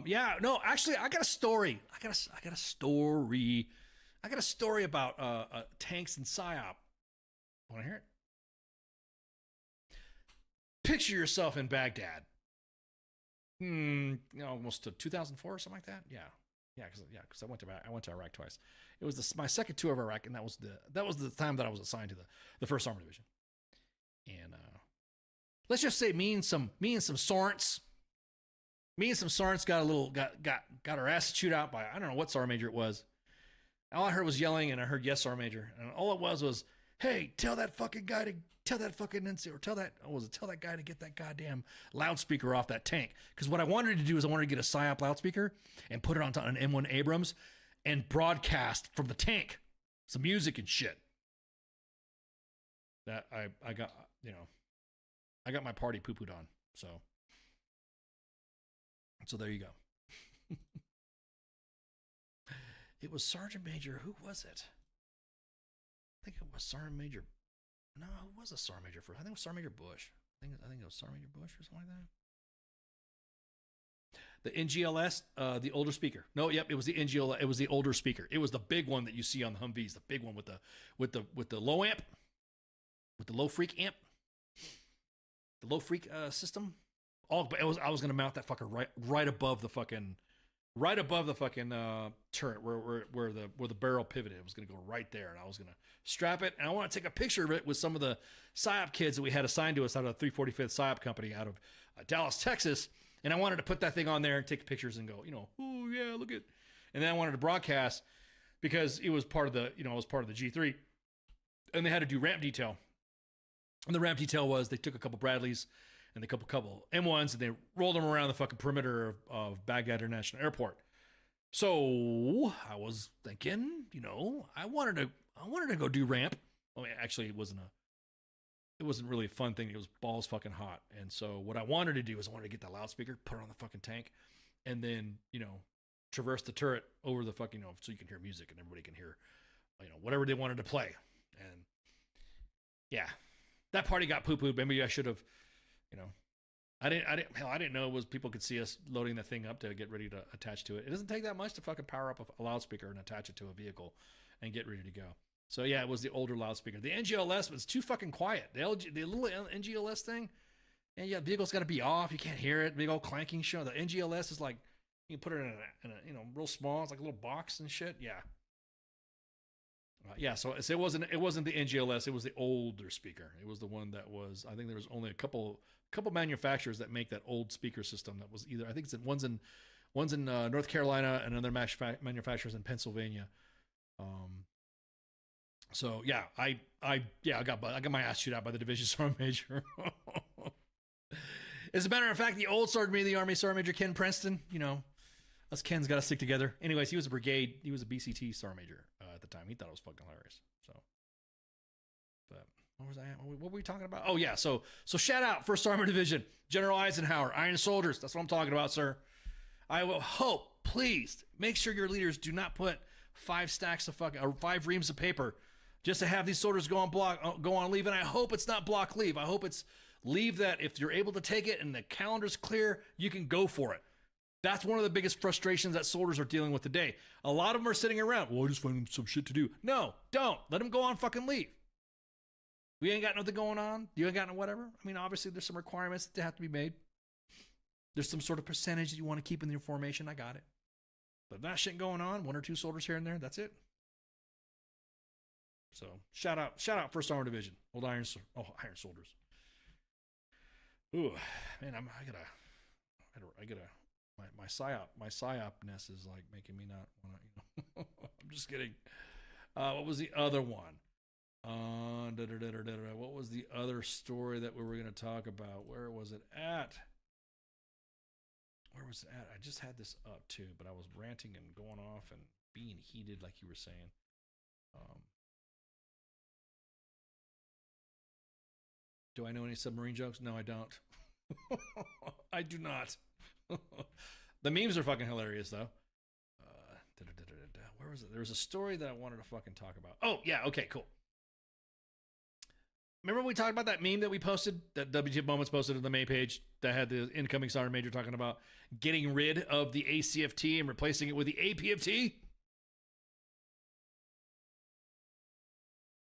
Yeah, no, actually, I got a story. I got a story about tanks and PSYOP. Want to hear it? Picture yourself in Baghdad. Almost to 2004 or something like that. Yeah, because I went to Iraq twice. It was my second tour of Iraq, and that was the time that I was assigned to the 1st Armored Division. And let's just say me and some Sorents got our ass chewed out by, I don't know what sergeant major it was. All I heard was yelling, and I heard yes, sergeant major, and all it was, hey, tell that fucking guy to. Tell that fucking NC, or tell that guy to get that goddamn loudspeaker off that tank. Because what I wanted to do is I wanted to get a PSYOP loudspeaker and put it on an M1 Abrams and broadcast from the tank some music and shit. That I got, I got my party poo-pooed on. So there you go. It was Sergeant Major. Who was it? think it was Sergeant Major. No, it was a Sergeant Major first. I think it was Sergeant Major Bush. I think it was Sergeant Major Bush or something like that. The NGLS, the older speaker. No, yep, it was the NGLS. It was the older speaker. It was the big one that you see on the Humvees. The big one with the low amp, with the low freak amp, the low freak system. I was gonna mount that fucker right above the fucking turret where the barrel pivoted. It was gonna go right there, and I was gonna strap it. And I want to take a picture of it with some of the PSYOP kids that we had assigned to us out of the 345th PSYOP company out of Dallas, Texas. And I wanted to put that thing on there and take pictures and go, oh yeah, look at. And then I wanted to broadcast because it was part of the, it was part of the G3, and they had to do ramp detail. And the ramp detail was they took a couple Bradleys and a couple M1s and they rolled them around the fucking perimeter of Baghdad International Airport. So I was thinking, I wanted to go do ramp. I mean, actually, it wasn't really a fun thing. It was balls fucking hot. And so what I wanted to do is I wanted to get the loudspeaker, put it on the fucking tank, and then, traverse the turret over the fucking, so you can hear music and everybody can hear, whatever they wanted to play. And yeah, that party got poo-pooed. Maybe I should have, I didn't know it was people could see us loading the thing up to get ready to attach to it. It doesn't take that much to fucking power up a loudspeaker and attach it to a vehicle and get ready to go. So yeah, it was the older loudspeaker. The NGLS was too fucking quiet. The little NGLS thing, and yeah, the vehicle's got to be off. You can't hear it. Big old clanking show. The NGLS is like you can put it in a real small. It's like a little box and shit. Yeah. Yeah. So it wasn't the NGLS. It was the older speaker. It was the one that was. I think there was only a couple manufacturers that make that old speaker system. That was either I think one's in North Carolina and another manufacturers in Pennsylvania. So yeah, I got my ass chewed out by the division sergeant major. As a matter of fact, the old sergeant major of the Army, Sergeant Major Ken Preston, us Ken's got to stick together. Anyways, he was a BCT sergeant major at the time. He thought it was fucking hilarious. So, but what was I? What were we talking about? Oh yeah, so shout out 1st Armored Division, General Eisenhower, Iron Soldiers. That's what I'm talking about, sir. I will hope, please, make sure your leaders do not put 5 stacks of fucking or 5 reams of paper just to have these soldiers go on leave. And I hope it's not block leave. I hope it's leave that if you're able to take it and the calendar's clear, you can go for it. That's one of the biggest frustrations that soldiers are dealing with today. A lot of them are sitting around. Well, I just find some shit to do. No, don't. Let them go on fucking leave. We ain't got nothing going on. You ain't got no whatever. I mean, obviously there's some requirements that have to be made. There's some sort of percentage that you want to keep in your formation. I got it. But if that shit going on, 1 or 2 soldiers here and there, that's it. So shout out 1st Armored Division, old Iron Soldiers. Ooh, man, my psyopness is like making me not want to. I'm just kidding. What was the other one? What was the other story that we were going to talk about? Where was it at? I just had this up too, but I was ranting and going off and being heated, like you were saying. Do I know any submarine jokes? No, I don't. I do not. The memes are fucking hilarious, though. Where was it? There was a story that I wanted to fucking talk about. Oh, yeah. Okay, cool. Remember when we talked about that meme that we posted, that WTF Moments posted on the May page that had the incoming sergeant major talking about getting rid of the ACFT and replacing it with the APFT?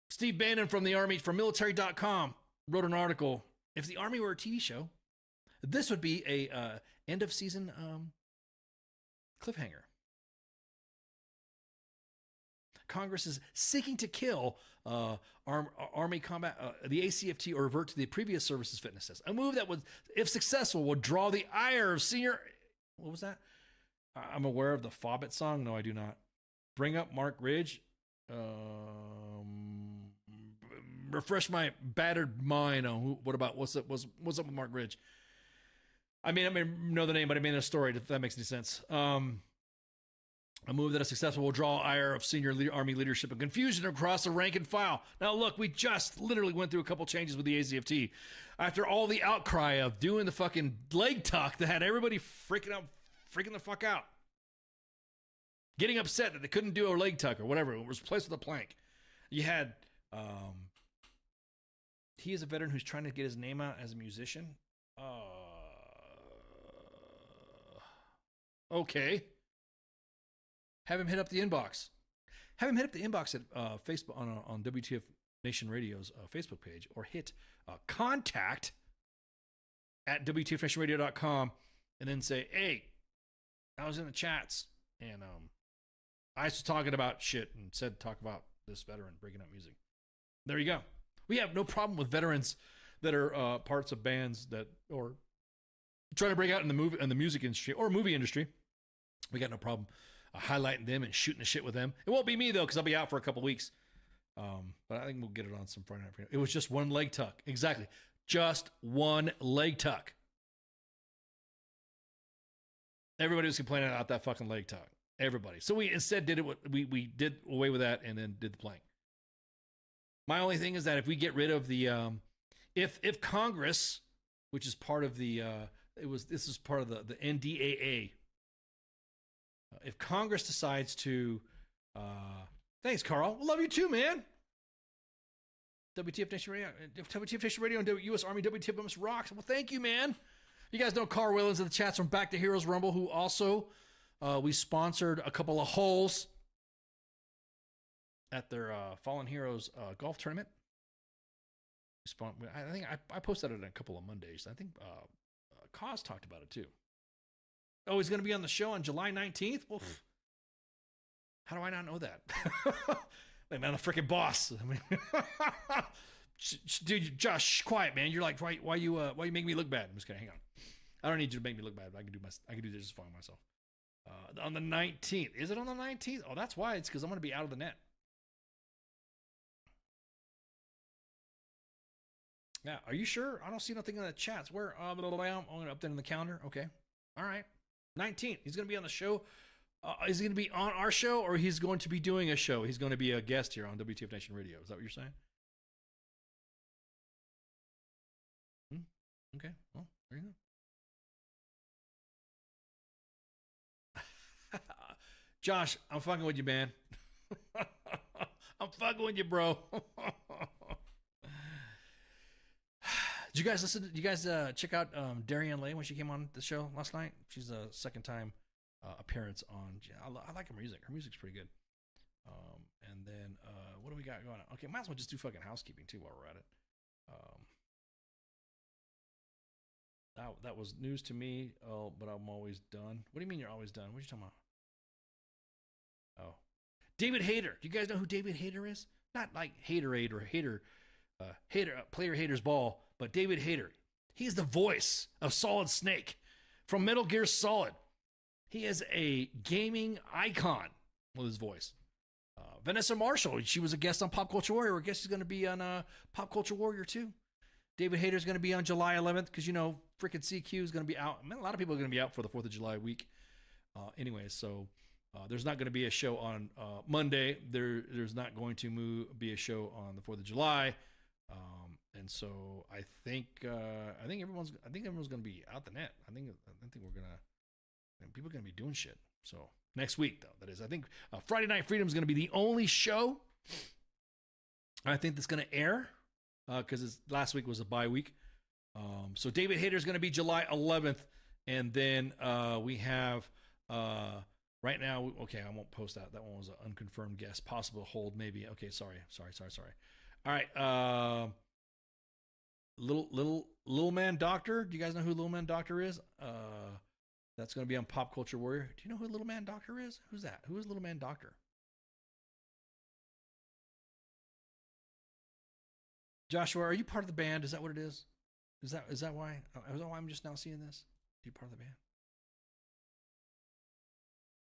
Steve Bannon from the Army, from military.com, wrote an article. If the Army were a TV show, this would be a end of season cliffhanger. Congress is seeking to kill Army combat, the ACFT, or revert to the previous services fitness test. A move that would, if successful, would draw the ire of senior. What was that? I'm aware of the Fobbit song. No, I do not. Bring up Mark Ridge. Refresh my battered mind on what's up with Mark Ridge. I may know the name, but I mean the story, if that makes any sense. A move that is successful will draw ire of senior Army leadership and confusion across the rank and file. Now, look, we just literally went through a couple changes with the ACFT. After all the outcry of doing the fucking leg tuck that had everybody freaking the fuck out. Getting upset that they couldn't do a leg tuck or whatever. It was replaced with a plank. You had He is a veteran who's trying to get his name out as a musician. Okay. Have him hit up the inbox. Have him hit up the inbox at Facebook on WTF Nation Radio's Facebook page, or hit contact at WTFNationRadio.com, and then say, hey, I was in the chats, and I was talking about shit and said talk about this veteran breaking up music. There you go. We have no problem with veterans that are parts of bands that or trying to break out in the music industry or movie industry. We got no problem highlighting them and shooting the shit with them. It won't be me though, because I'll be out for a couple weeks. But I think we'll get it on some Friday night. It was just one leg tuck. Exactly. Just one leg tuck. Everybody was complaining about that fucking leg tuck. Everybody. So we instead did it. We did away with that and then did the plank. My only thing is that if we get rid of the, if Congress, which is part of the, this is part of the NDAA. If Congress decides to, thanks, Carl. We love you too, man. WTF Nation Radio and U.S. Army WTF rocks. Well, thank you, man. You guys know Carl Willens in the chats from Back to Heroes Rumble, who also we sponsored a couple of holes at their Fallen Heroes golf tournament. I think I posted it on a couple of Mondays. I think Cause talked about it too. Oh, he's going to be on the show on July 19th? Oof. How do I not know that? Like, man, I'm the freaking boss. I mean, dude, Josh, quiet, man. You're like, why you make me look bad? I'm just kidding. Hang on. I don't need you to make me look bad. I can do this just fine myself. On the 19th. Is it on the 19th? Oh, that's why. It's because I'm going to be out of the net. Yeah, are you sure? I don't see nothing in the chats. Where? I'm going to update in the calendar. Okay. All right. 19th. He's going to be on the show. Is he going to be on our show, or he's going to be doing a show? He's going to be a guest here on WTF Nation Radio. Is that what you're saying? Okay. Well, there you go. Josh, I'm fucking with you, man. I'm fucking with you, bro. Did you guys listen? Did you guys check out Darianne Lay when she came on the show last night? She's a second time appearance on. I like her music. Her music's pretty good. And then what do we got going on? Okay, might as well just do fucking housekeeping too while we're at it. That was news to me. Oh, but I'm always done. What do you mean you're always done? What are you talking about? Oh, David Hayter. Do you guys know who David Hayter is? Not like Haterade or Player Hater's Ball, but David Hayter. He's the voice of Solid Snake from Metal Gear Solid. He is a gaming icon with his voice. Vanessa Marshall, she was a guest on Pop Culture Warrior. I guess she's going to be on Pop Culture Warrior too. David Hayter's going to be on July 11th because, you know, freaking CQ is going to be out. I mean, a lot of people are going to be out for the 4th of July week. Anyway, so there's not going to be a show on Monday. There's not going to be a show on the 4th of July. And so I think everyone's going to be out the net. I think people are going to be doing shit. So next week, though, that is, I think Friday Night Freedom is going to be the only show I think that's going to air because last week was a bye week. So David Hayter is going to be July 11th. And then we have right now. Okay, I won't post that. That one was an unconfirmed guest, possible hold maybe. Okay, sorry. All right. Little Man Doctor. Do you guys know who Little Man Doctor is? That's going to be on Pop Culture Warrior. Do you know who Little Man Doctor is? Who's that? Who is Little Man Doctor? Joshua, are you part of the band? Is that what it is? Is that why? Is that why I'm just now seeing this? Are you part of the band?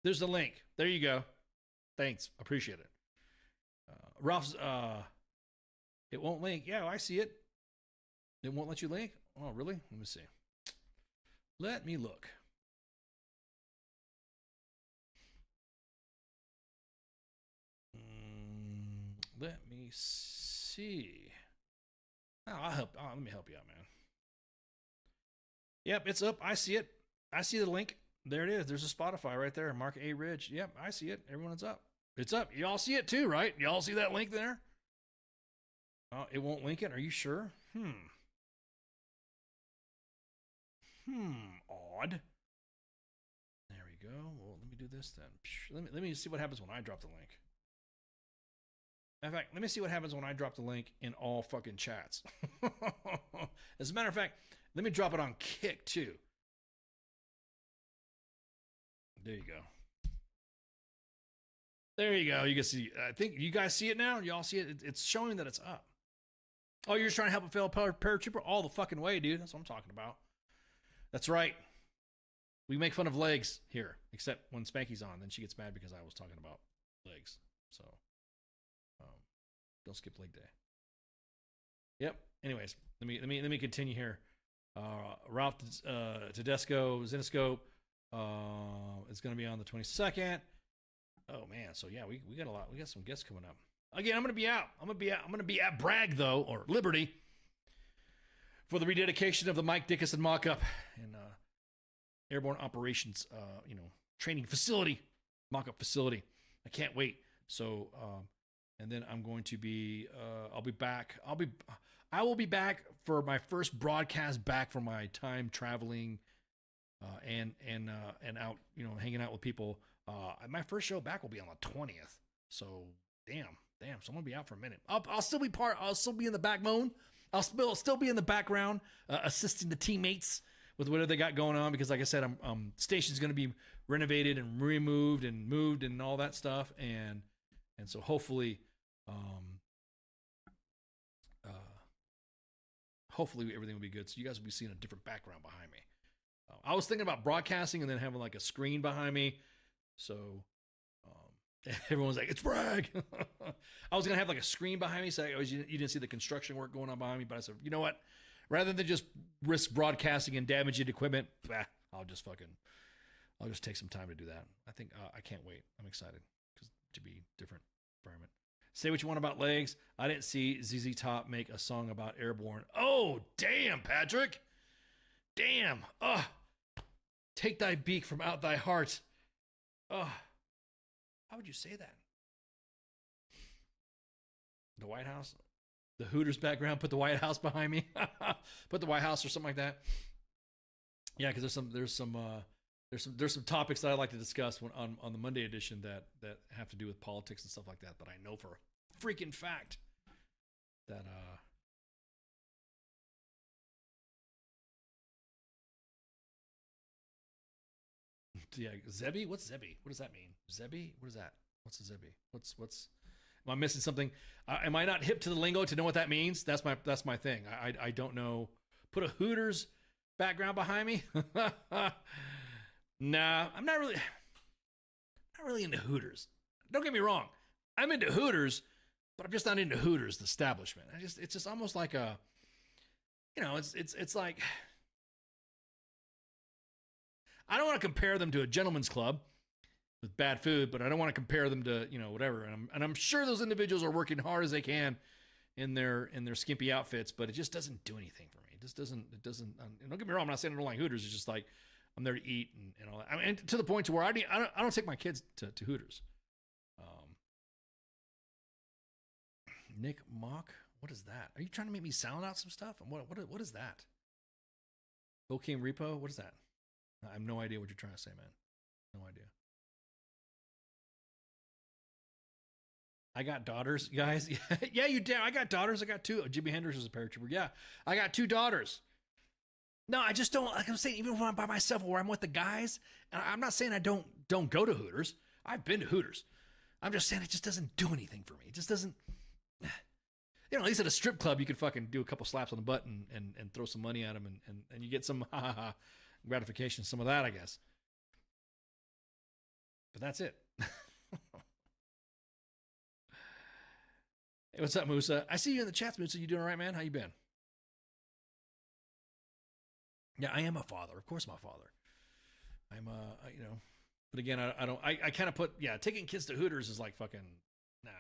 There's the link. There you go. Thanks. Appreciate it. Ralph's, it won't link. Yeah, I see it. It won't let you link? Oh, really? Let me see. Let me look. Let me see. Oh, I'll help. Oh, let me help you out, man. Yep, it's up. I see it. I see the link. There it is. There's a Spotify right there. Mark A. Ridge. Yep, I see it. Everyone's up. It's up. Y'all see it too, right? Y'all see that link there? It won't link it. Are you sure? Odd. There we go. Well, let me do this then. Let me see what happens when I drop the link. In fact, let me see what happens when I drop the link in all fucking chats. As a matter of fact, let me drop it on Kick too. There you go. There you go. You can see. I think you guys see it now. Y'all see it. It's showing that it's up. Oh, you're just trying to help a fellow paratrooper all the fucking way, dude. That's what I'm talking about. That's right. We make fun of legs here, except when Spanky's on, then she gets mad because I was talking about legs. So, don't skip leg day. Yep. Anyways, let me continue here. Ralph Tedesco Zenoscope is going to be on the 22nd. Oh man, so yeah, we got a lot. We got some guests coming up. Again, I'm going to be out. I'm going to be at Bragg though, or Liberty, for the rededication of the Mike Dickinson mock-up and airborne operations, training facility, mock-up facility. I can't wait. So, and then I'm going to be, I'll be back. I will be back for my first broadcast back from my time traveling, and out, hanging out with people. My first show back will be on the 20th. So, damn. So I'm gonna be out for a minute. I'll still be in the backbone. I'll still be in the background, assisting the teammates with whatever they got going on, because like I said, station's going to be renovated and removed and moved and all that stuff. And so hopefully everything will be good. So you guys will be seeing a different background behind me. I was thinking about broadcasting and then having like a screen behind me. So everyone's like, it's Bragg. I was going to have like a screen behind me. So you didn't see the construction work going on behind me, but I said, you know what? Rather than just risk broadcasting and damaging equipment, I'll just take some time to do that. I think I can't wait. I'm excited to be different environment. Say what you want about legs. I didn't see ZZ Top make a song about airborne. Oh, damn, Patrick. Damn. Take thy beak from out thy heart. How would you say that? The White House? The Hooters background, put the White House behind me. Put the White House or something like that. Yeah, because there's some topics that I like to discuss on the Monday edition that have to do with politics and stuff like that. But I know for a freaking fact that yeah, Zebby. What's Zebby? What does that mean? Zebby? What is that? What's a Zebby? What's? Am I missing something? Am I not hip to the lingo to know what that means? That's my thing. I don't know. Put a Hooters background behind me. Nah, I'm not really into Hooters. Don't get me wrong. I'm into Hooters, but I'm just not into Hooters, the establishment. It's just almost like a, it's like, I don't want to compare them to a gentleman's club with bad food, but I don't want to compare them to, whatever. And I'm sure those individuals are working hard as they can in their skimpy outfits, but it just doesn't do anything for me. It doesn't, don't get me wrong. I'm not saying I don't like Hooters. It's just like, I'm there to eat and all that. I mean, and to the point to where I don't take my kids to Hooters. Nick Mock, what is that? Are you trying to make me sound out some stuff? What is that? Cocaine Repo? What is that? I have no idea what you're trying to say, man. No idea. I got daughters, guys. Yeah, you did. I got daughters. I got two. Jimi Hendrix was a paratrooper. Yeah, I got two daughters. No, I just don't. Like I'm saying, even when I'm by myself or I'm with the guys, and I'm not saying I don't go to Hooters. I've been to Hooters. I'm just saying it just doesn't do anything for me. It just doesn't. At least at a strip club, you could fucking do a couple slaps on the butt and throw some money at them and you get some gratification, some of that, I guess. But that's it. Hey, what's up, Musa? I see you in the chats, Musa. You doing all right, man? How you been? Yeah, I am a father. Of course I'm a father. I'm but again, I kind of put, taking kids to Hooters is like fucking, nah.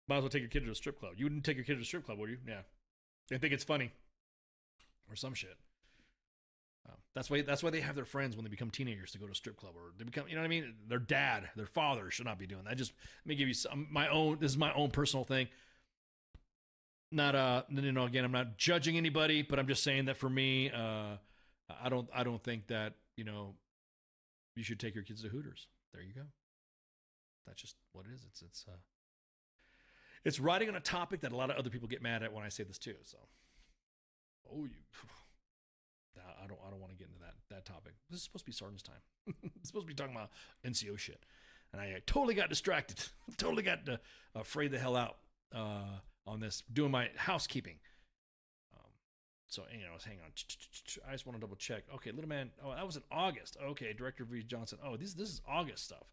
Might as well take your kid to a strip club. You wouldn't take your kid to a strip club, would you? Yeah. They think it's funny. Or some shit. That's why they have their friends when they become teenagers to go to a strip club, or they become, you know what I mean? Their dad, their father should not be doing that. Let me give you this is my own personal thing. again, I'm not judging anybody, but I'm just saying that for me, I don't think that, you should take your kids to Hooters. There you go. That's just what it is. It's riding on a topic that a lot of other people get mad at when I say this too. So, I don't want to get into that topic. This is supposed to be Sergeant's time. It's supposed to be talking about NCO shit, and I totally got distracted. Totally got afraid the hell out on this, doing my housekeeping. So, hang on. I just want to double check. Okay, little man. Oh, that was in August. Okay, Director V. Johnson. Oh, this is August stuff.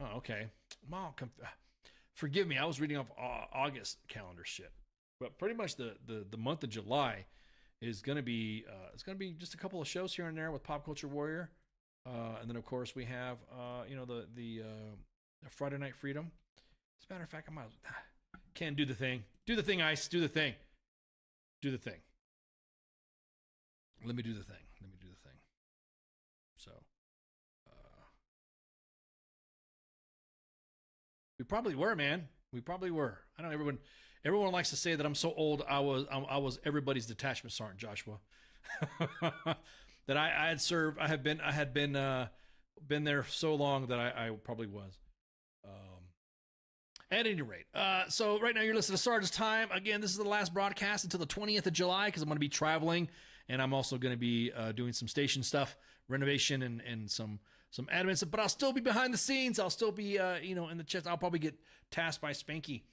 Oh, okay. Mom, forgive me. I was reading off August calendar shit. But pretty much the month of July is going to be it's going to be just a couple of shows here and there with Pop Culture Warrior, and then of course we have the Friday Night Freedom. As a matter of fact, I might can do the thing. Do the thing, Ice. Do the thing. Do the thing. Let me do the thing. So, we probably were, man. We probably were. I know everyone likes to say that I'm so old. I was everybody's detachment sergeant, Joshua. That I had served. I had been there so long that I probably was. At any rate, so right now you're listening to Sergeant's Time. Again, this is the last broadcast until the 20th of July because I'm going to be traveling, and I'm also going to be doing some station stuff, renovation, and some admin stuff. But I'll still be behind the scenes. I'll still be in the chest. I'll probably get tasked by Spanky.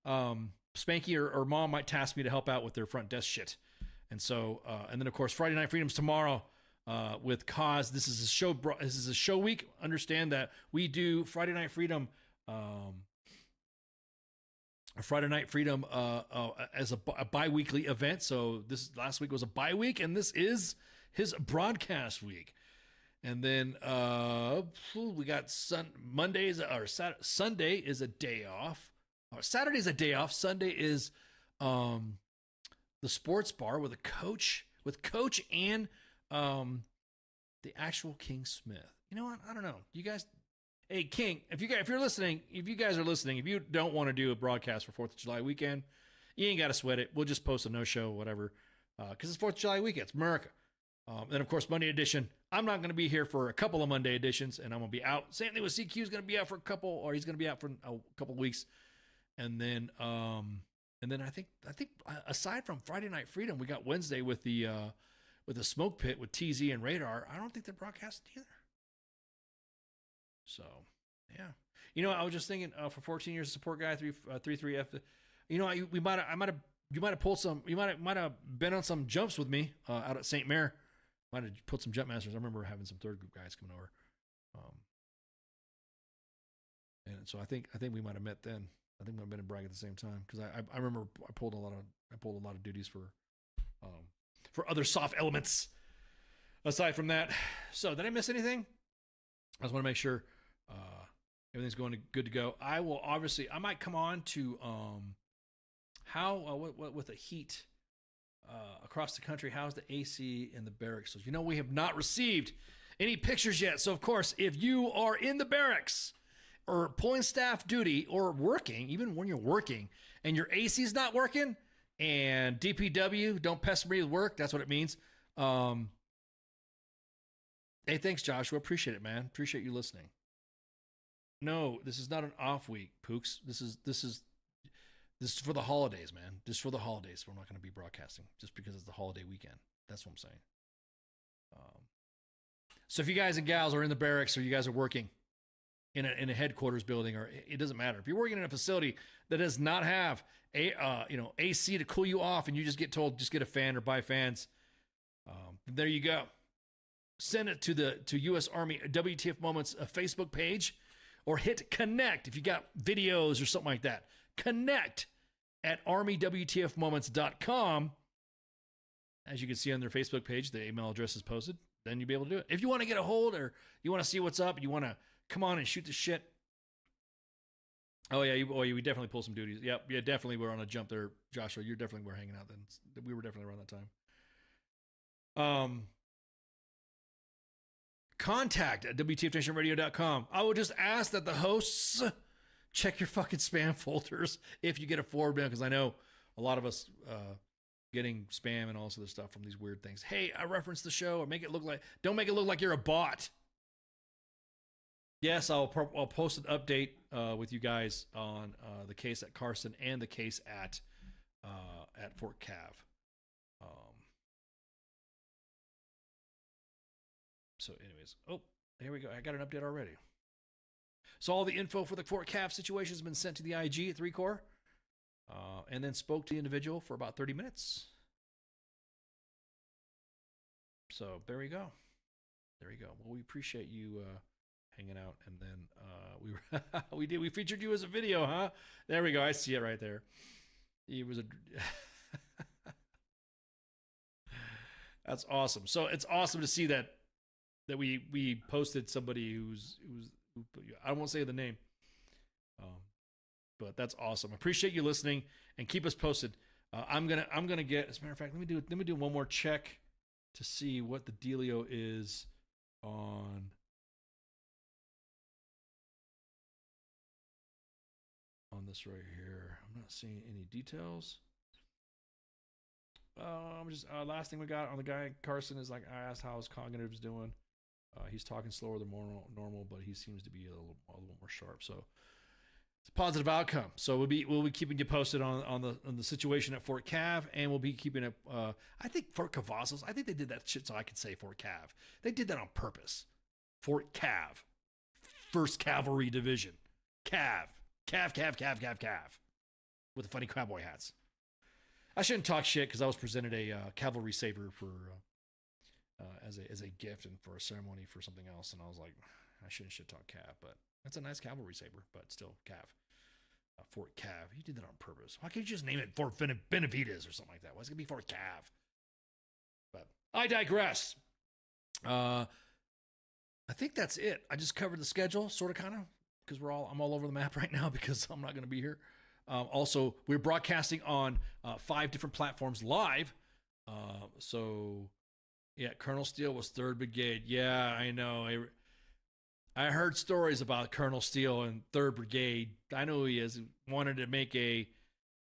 Spanky or Mom might task me to help out with their front desk shit. And so, and then of course Friday Night Freedom's tomorrow with Cause. This is a show. This is a show week. Understand that we do Friday Night Freedom. Friday Night Freedom as a bi-weekly event. So this last week was a bi-week, and this is his broadcast week. And then we got Sunday is a day off. Or Saturday's a day off. Sunday is the sports bar with Coach and the actual King Smith. You know what? I don't know. You guys. Hey, King, if you're listening, if you guys are listening, if you don't want to do a broadcast for 4th of July weekend, you ain't got to sweat it. We'll just post a no-show, whatever, because it's 4th of July weekend. It's America. Then, of course, Monday edition. I'm not going to be here for a couple of Monday editions, and I'm going to be out. Same thing with CQ. Is going to be out for a couple, or he's going to be out for a couple of weeks. And then I think aside from Friday Night Freedom, we got Wednesday with the Smoke Pit with TZ and Radar. I don't think they're broadcasting either. So, yeah. I was just thinking for 14 years of support guy 33F. You might have pulled some. You might have been on some jumps with me out at St. Mare. Might have put some jump masters. I remember having some third group guys coming over. And so I think we might have met then. I think we might have been in Bragg at the same time because I remember I pulled a lot of duties for other soft elements. Aside from that, so did I miss anything? I just want to make sure everything's going good to go. I might come on to how with the heat across the country. How's the AC in the barracks? So we have not received any pictures yet. So of course, if you are in the barracks or pulling staff duty or working, even when you're working and your AC is not working, and DPW don't pester me with work, that's what it means. Hey, thanks, Joshua. Appreciate it, man. Appreciate you listening. No, this is not an off week, Pooks. This is for the holidays, man. Just for the holidays. We're not going to be broadcasting just because it's the holiday weekend. That's what I'm saying. So if you guys and gals are in the barracks or you guys are working in a headquarters building, or it doesn't matter. If you're working in a facility that does not have AC to cool you off, and you just get told just get a fan or buy fans, there you go. Send it to U.S. Army WTF Moments Facebook page, or hit connect if you got videos or something like that. Connect at armywtfmoments.com. As you can see on their Facebook page, the email address is posted. Then you'll be able to do it. If you want to get a hold, or you want to see what's up, you want to come on and shoot the shit. Oh yeah, we definitely pulled some duties. Yep, yeah, definitely we're on a jump there, Joshua. You definitely were hanging out then. We were definitely around that time. Contact at WTFNationRadio.com. I will just ask that the hosts check your fucking spam folders if you get a forward mail, because I know a lot of us getting spam and all this other stuff from these weird things. Hey, I referenced the show, or don't make it look like you're a bot. Yes, I'll post an update with you guys on the case at Carson and the case at Fort Cav. So anyways, here we go. I got an update already. So all the info for the Fort Cav situation has been sent to the IG at 3 Corps, and then spoke to the individual for about 30 minutes. So there we go. There you go. Well, we appreciate you hanging out, and then we featured you as a video, huh? There we go. I see it right there. It was a That's awesome. So it's awesome to see that we posted somebody who I won't say the name, but that's awesome. Appreciate you listening, and keep us posted. I'm gonna get, as a matter of fact, let me do one more check to see what the dealio is on this right here. I'm not seeing any details. Just last thing we got on the guy Carson is, like, I asked how his cognitive's doing. He's talking slower than normal, but he seems to be a little more sharp. So it's a positive outcome. So we'll be keeping you posted on the situation at Fort Cav, and we'll be keeping it. I think Fort Cavazos, I think they did that shit so I could say Fort Cav. They did that on purpose. Fort Cav, 1st Cavalry Division, Cav, with the funny cowboy hats. I shouldn't talk shit because I was presented a cavalry saber for as a gift and for a ceremony for something else, and I was like, I shouldn't shit talk Cav, but that's a nice cavalry saber, but still Cav. Fort Cav. You did that on purpose. Why can't you just name it Fort Benavides or something like that? Why is it gonna be Fort Cav? But I digress. I think that's it. I just covered the schedule, sort of, kind of, because I'm all over the map right now because I'm not going to be here. Also, we're broadcasting on 5 different platforms live. So, yeah, Colonel Steele was 3rd Brigade. Yeah, I know. I heard stories about Colonel Steele and 3rd Brigade. I know who he is. He wanted to make a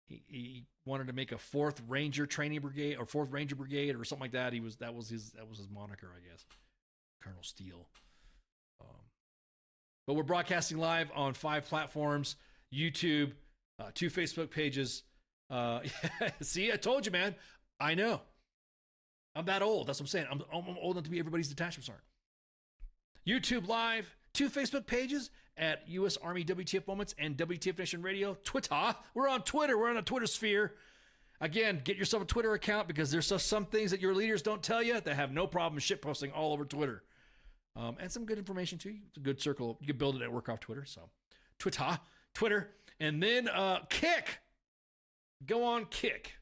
4th Ranger Training Brigade or 4th Ranger Brigade or something like that. That was his moniker, I guess. Colonel Steele. But we're broadcasting live on 5 platforms: YouTube, 2 Facebook pages. See, I told you, man. I know. I'm that old. That's what I'm saying. I'm old enough to be everybody's detachment sergeant. YouTube Live, 2 Facebook pages at U.S. Army WTF Moments and WTF Nation Radio. Twitter. We're on Twitter. We're on a Twitter sphere. Again, get yourself a Twitter account because there's some things that your leaders don't tell you that have no problem shitposting all over Twitter. And some good information too. It's a good circle. You can build a network off Twitter. So Twitter, and then Kick. Go on Kick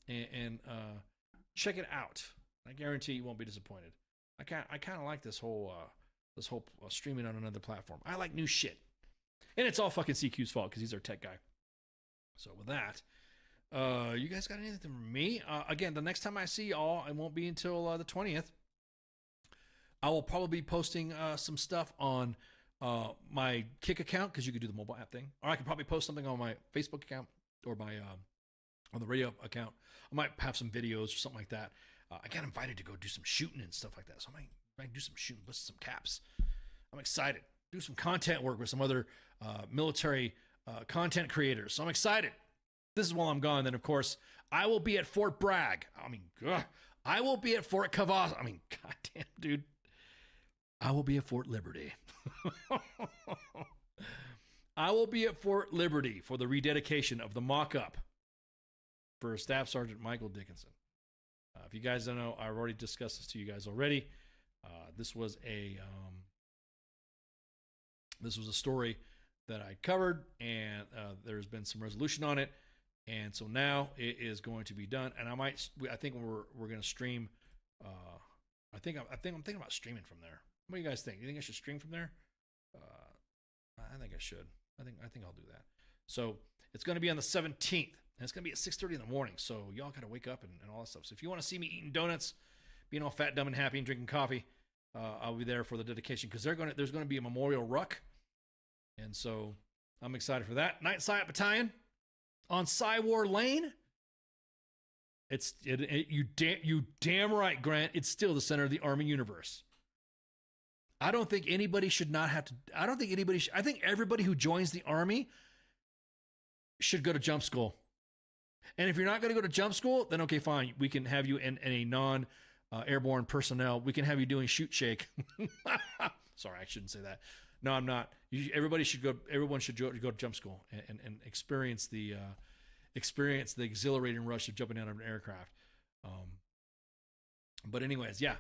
and check it out. I guarantee you won't be disappointed. I kind of like this whole streaming on another platform. I like new shit, and it's all fucking CQ's fault because he's our tech guy. So with that, you guys got anything from me? Again, the next time I see y'all, it won't be until the 20th. I will probably be posting some stuff on my Kick account because you could do the mobile app thing, or I could probably post something on my Facebook account or my on the radio account. I might have some videos or something like that. I got invited to go do some shooting and stuff like that, so I might do some shooting, bust some caps. I'm excited. Do some content work with some other military content creators. So I'm excited. This is while I'm gone. Then, of course, I will be at Fort Bragg. I will be at Fort Cavazos. Goddamn, dude. I will be at Fort Liberty. I will be at Fort Liberty for the rededication of the mock-up for Staff Sergeant Michael Dickinson. If you guys don't know, I've already discussed this to you guys already. This was a story that I covered, and there's been some resolution on it, and so now it is going to be done. And I think we're going to stream. I'm thinking about streaming from there. What do you guys think? You think I should stream from there? I think I should. I think I'll do that. So it's going to be on the 17th, and it's going to be at 6:30 in the morning. So y'all got to wake up and all that stuff. So if you want to see me eating donuts, being all fat, dumb, and happy, and drinking coffee, I'll be there for the dedication because there's going to be a memorial ruck, and so I'm excited for that. Night Psyop Battalion on Cywar Lane. You damn right, Grant. It's still the center of the Army universe. I don't think anybody should not have to. I don't think anybody. I think everybody who joins the Army should go to jump school. And if you're not going to go to jump school, then okay, fine. We can have you in a non-airborne personnel. We can have you doing shoot shake. Sorry, I shouldn't say that. No, I'm not. Everyone should go to jump school and experience the exhilarating rush of jumping out of an aircraft. But anyways, yeah.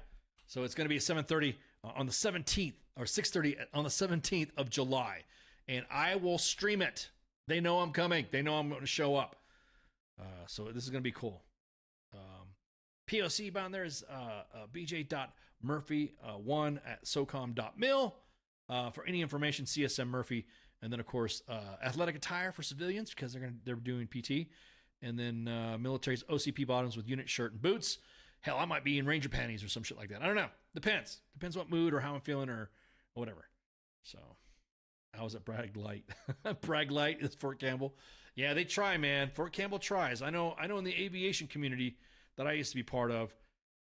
So it's going to be at 7:30 on the 17th, or 6:30 on the 17th of July, and I will stream it. They know I'm coming. They know I'm going to show up. So this is going to be cool. POC down there is bj.murphy1@socom.mil. For any information, CSM Murphy, and then of course athletic attire for civilians because they're doing PT, and then military's OCP bottoms with unit shirt and boots. Hell, I might be in Ranger panties or some shit like that. I don't know. Depends what mood or how I'm feeling or whatever. So I was at Bragg Light. Bragg Light is Fort Campbell. Yeah, they try, man. Fort Campbell tries. I know in the aviation community that I used to be part of,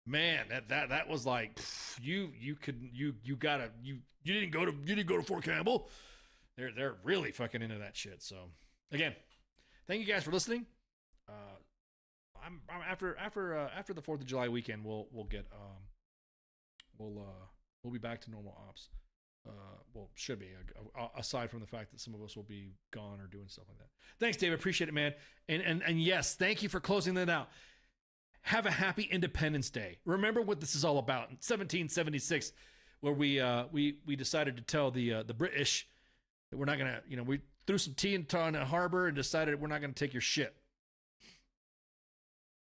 man, that was like you didn't go to Fort Campbell. They're really fucking into that shit. So again, thank you guys for listening. I'm after the 4th of July weekend, we'll be back to normal ops. Well, should be, aside from the fact that some of us will be gone or doing stuff like that. Thanks, David. Appreciate it, man. And yes, thank you for closing that out. Have a happy Independence Day. Remember what this is all about. In 1776, where we decided to tell the British that we're not gonna, we threw some tea into a harbor and decided we're not gonna take your shit.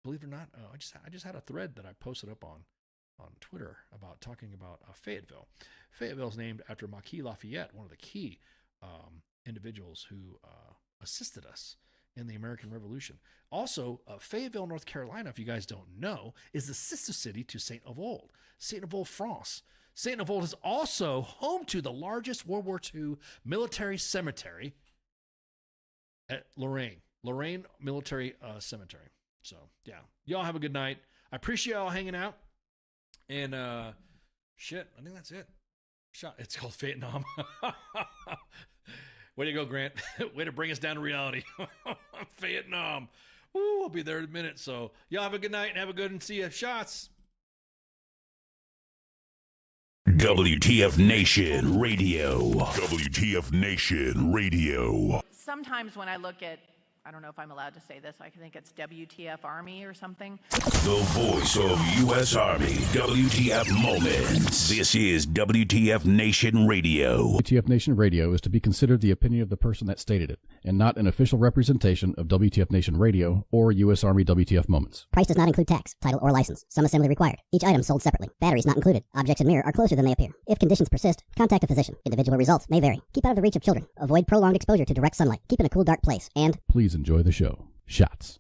Believe it or not, I just had a thread that I posted up on Twitter about talking about Fayetteville. Fayetteville is named after Marquis Lafayette, one of the key individuals who assisted us in the American Revolution. Also, Fayetteville, North Carolina, if you guys don't know, is the sister city to Saint-Avold, France. Saint-Avold is also home to the largest World War II military cemetery at Lorraine Military Cemetery. So, yeah, y'all have a good night. I appreciate y'all hanging out. And, shit, I think that's it. It's called Vietnam. Way to go, Grant. Way to bring us down to reality. Vietnam. Woo, I'll be there in a minute. So, y'all have a good night and have a good and see you. Shots. WTF Nation Radio. WTF Nation Radio. Sometimes when I look at, I don't know if I'm allowed to say this, I think it's WTF Army or something. The voice of U.S. Army, WTF Moments. This is WTF Nation Radio. WTF Nation Radio is to be considered the opinion of the person that stated it, and not an official representation of WTF Nation Radio or U.S. Army WTF Moments. Price does not include tax, title, or license. Some assembly required. Each item sold separately. Batteries not included. Objects in mirror are closer than they appear. If conditions persist, contact a physician. Individual results may vary. Keep out of the reach of children. Avoid prolonged exposure to direct sunlight. Keep in a cool, dark place. And please enjoy the show. Shots.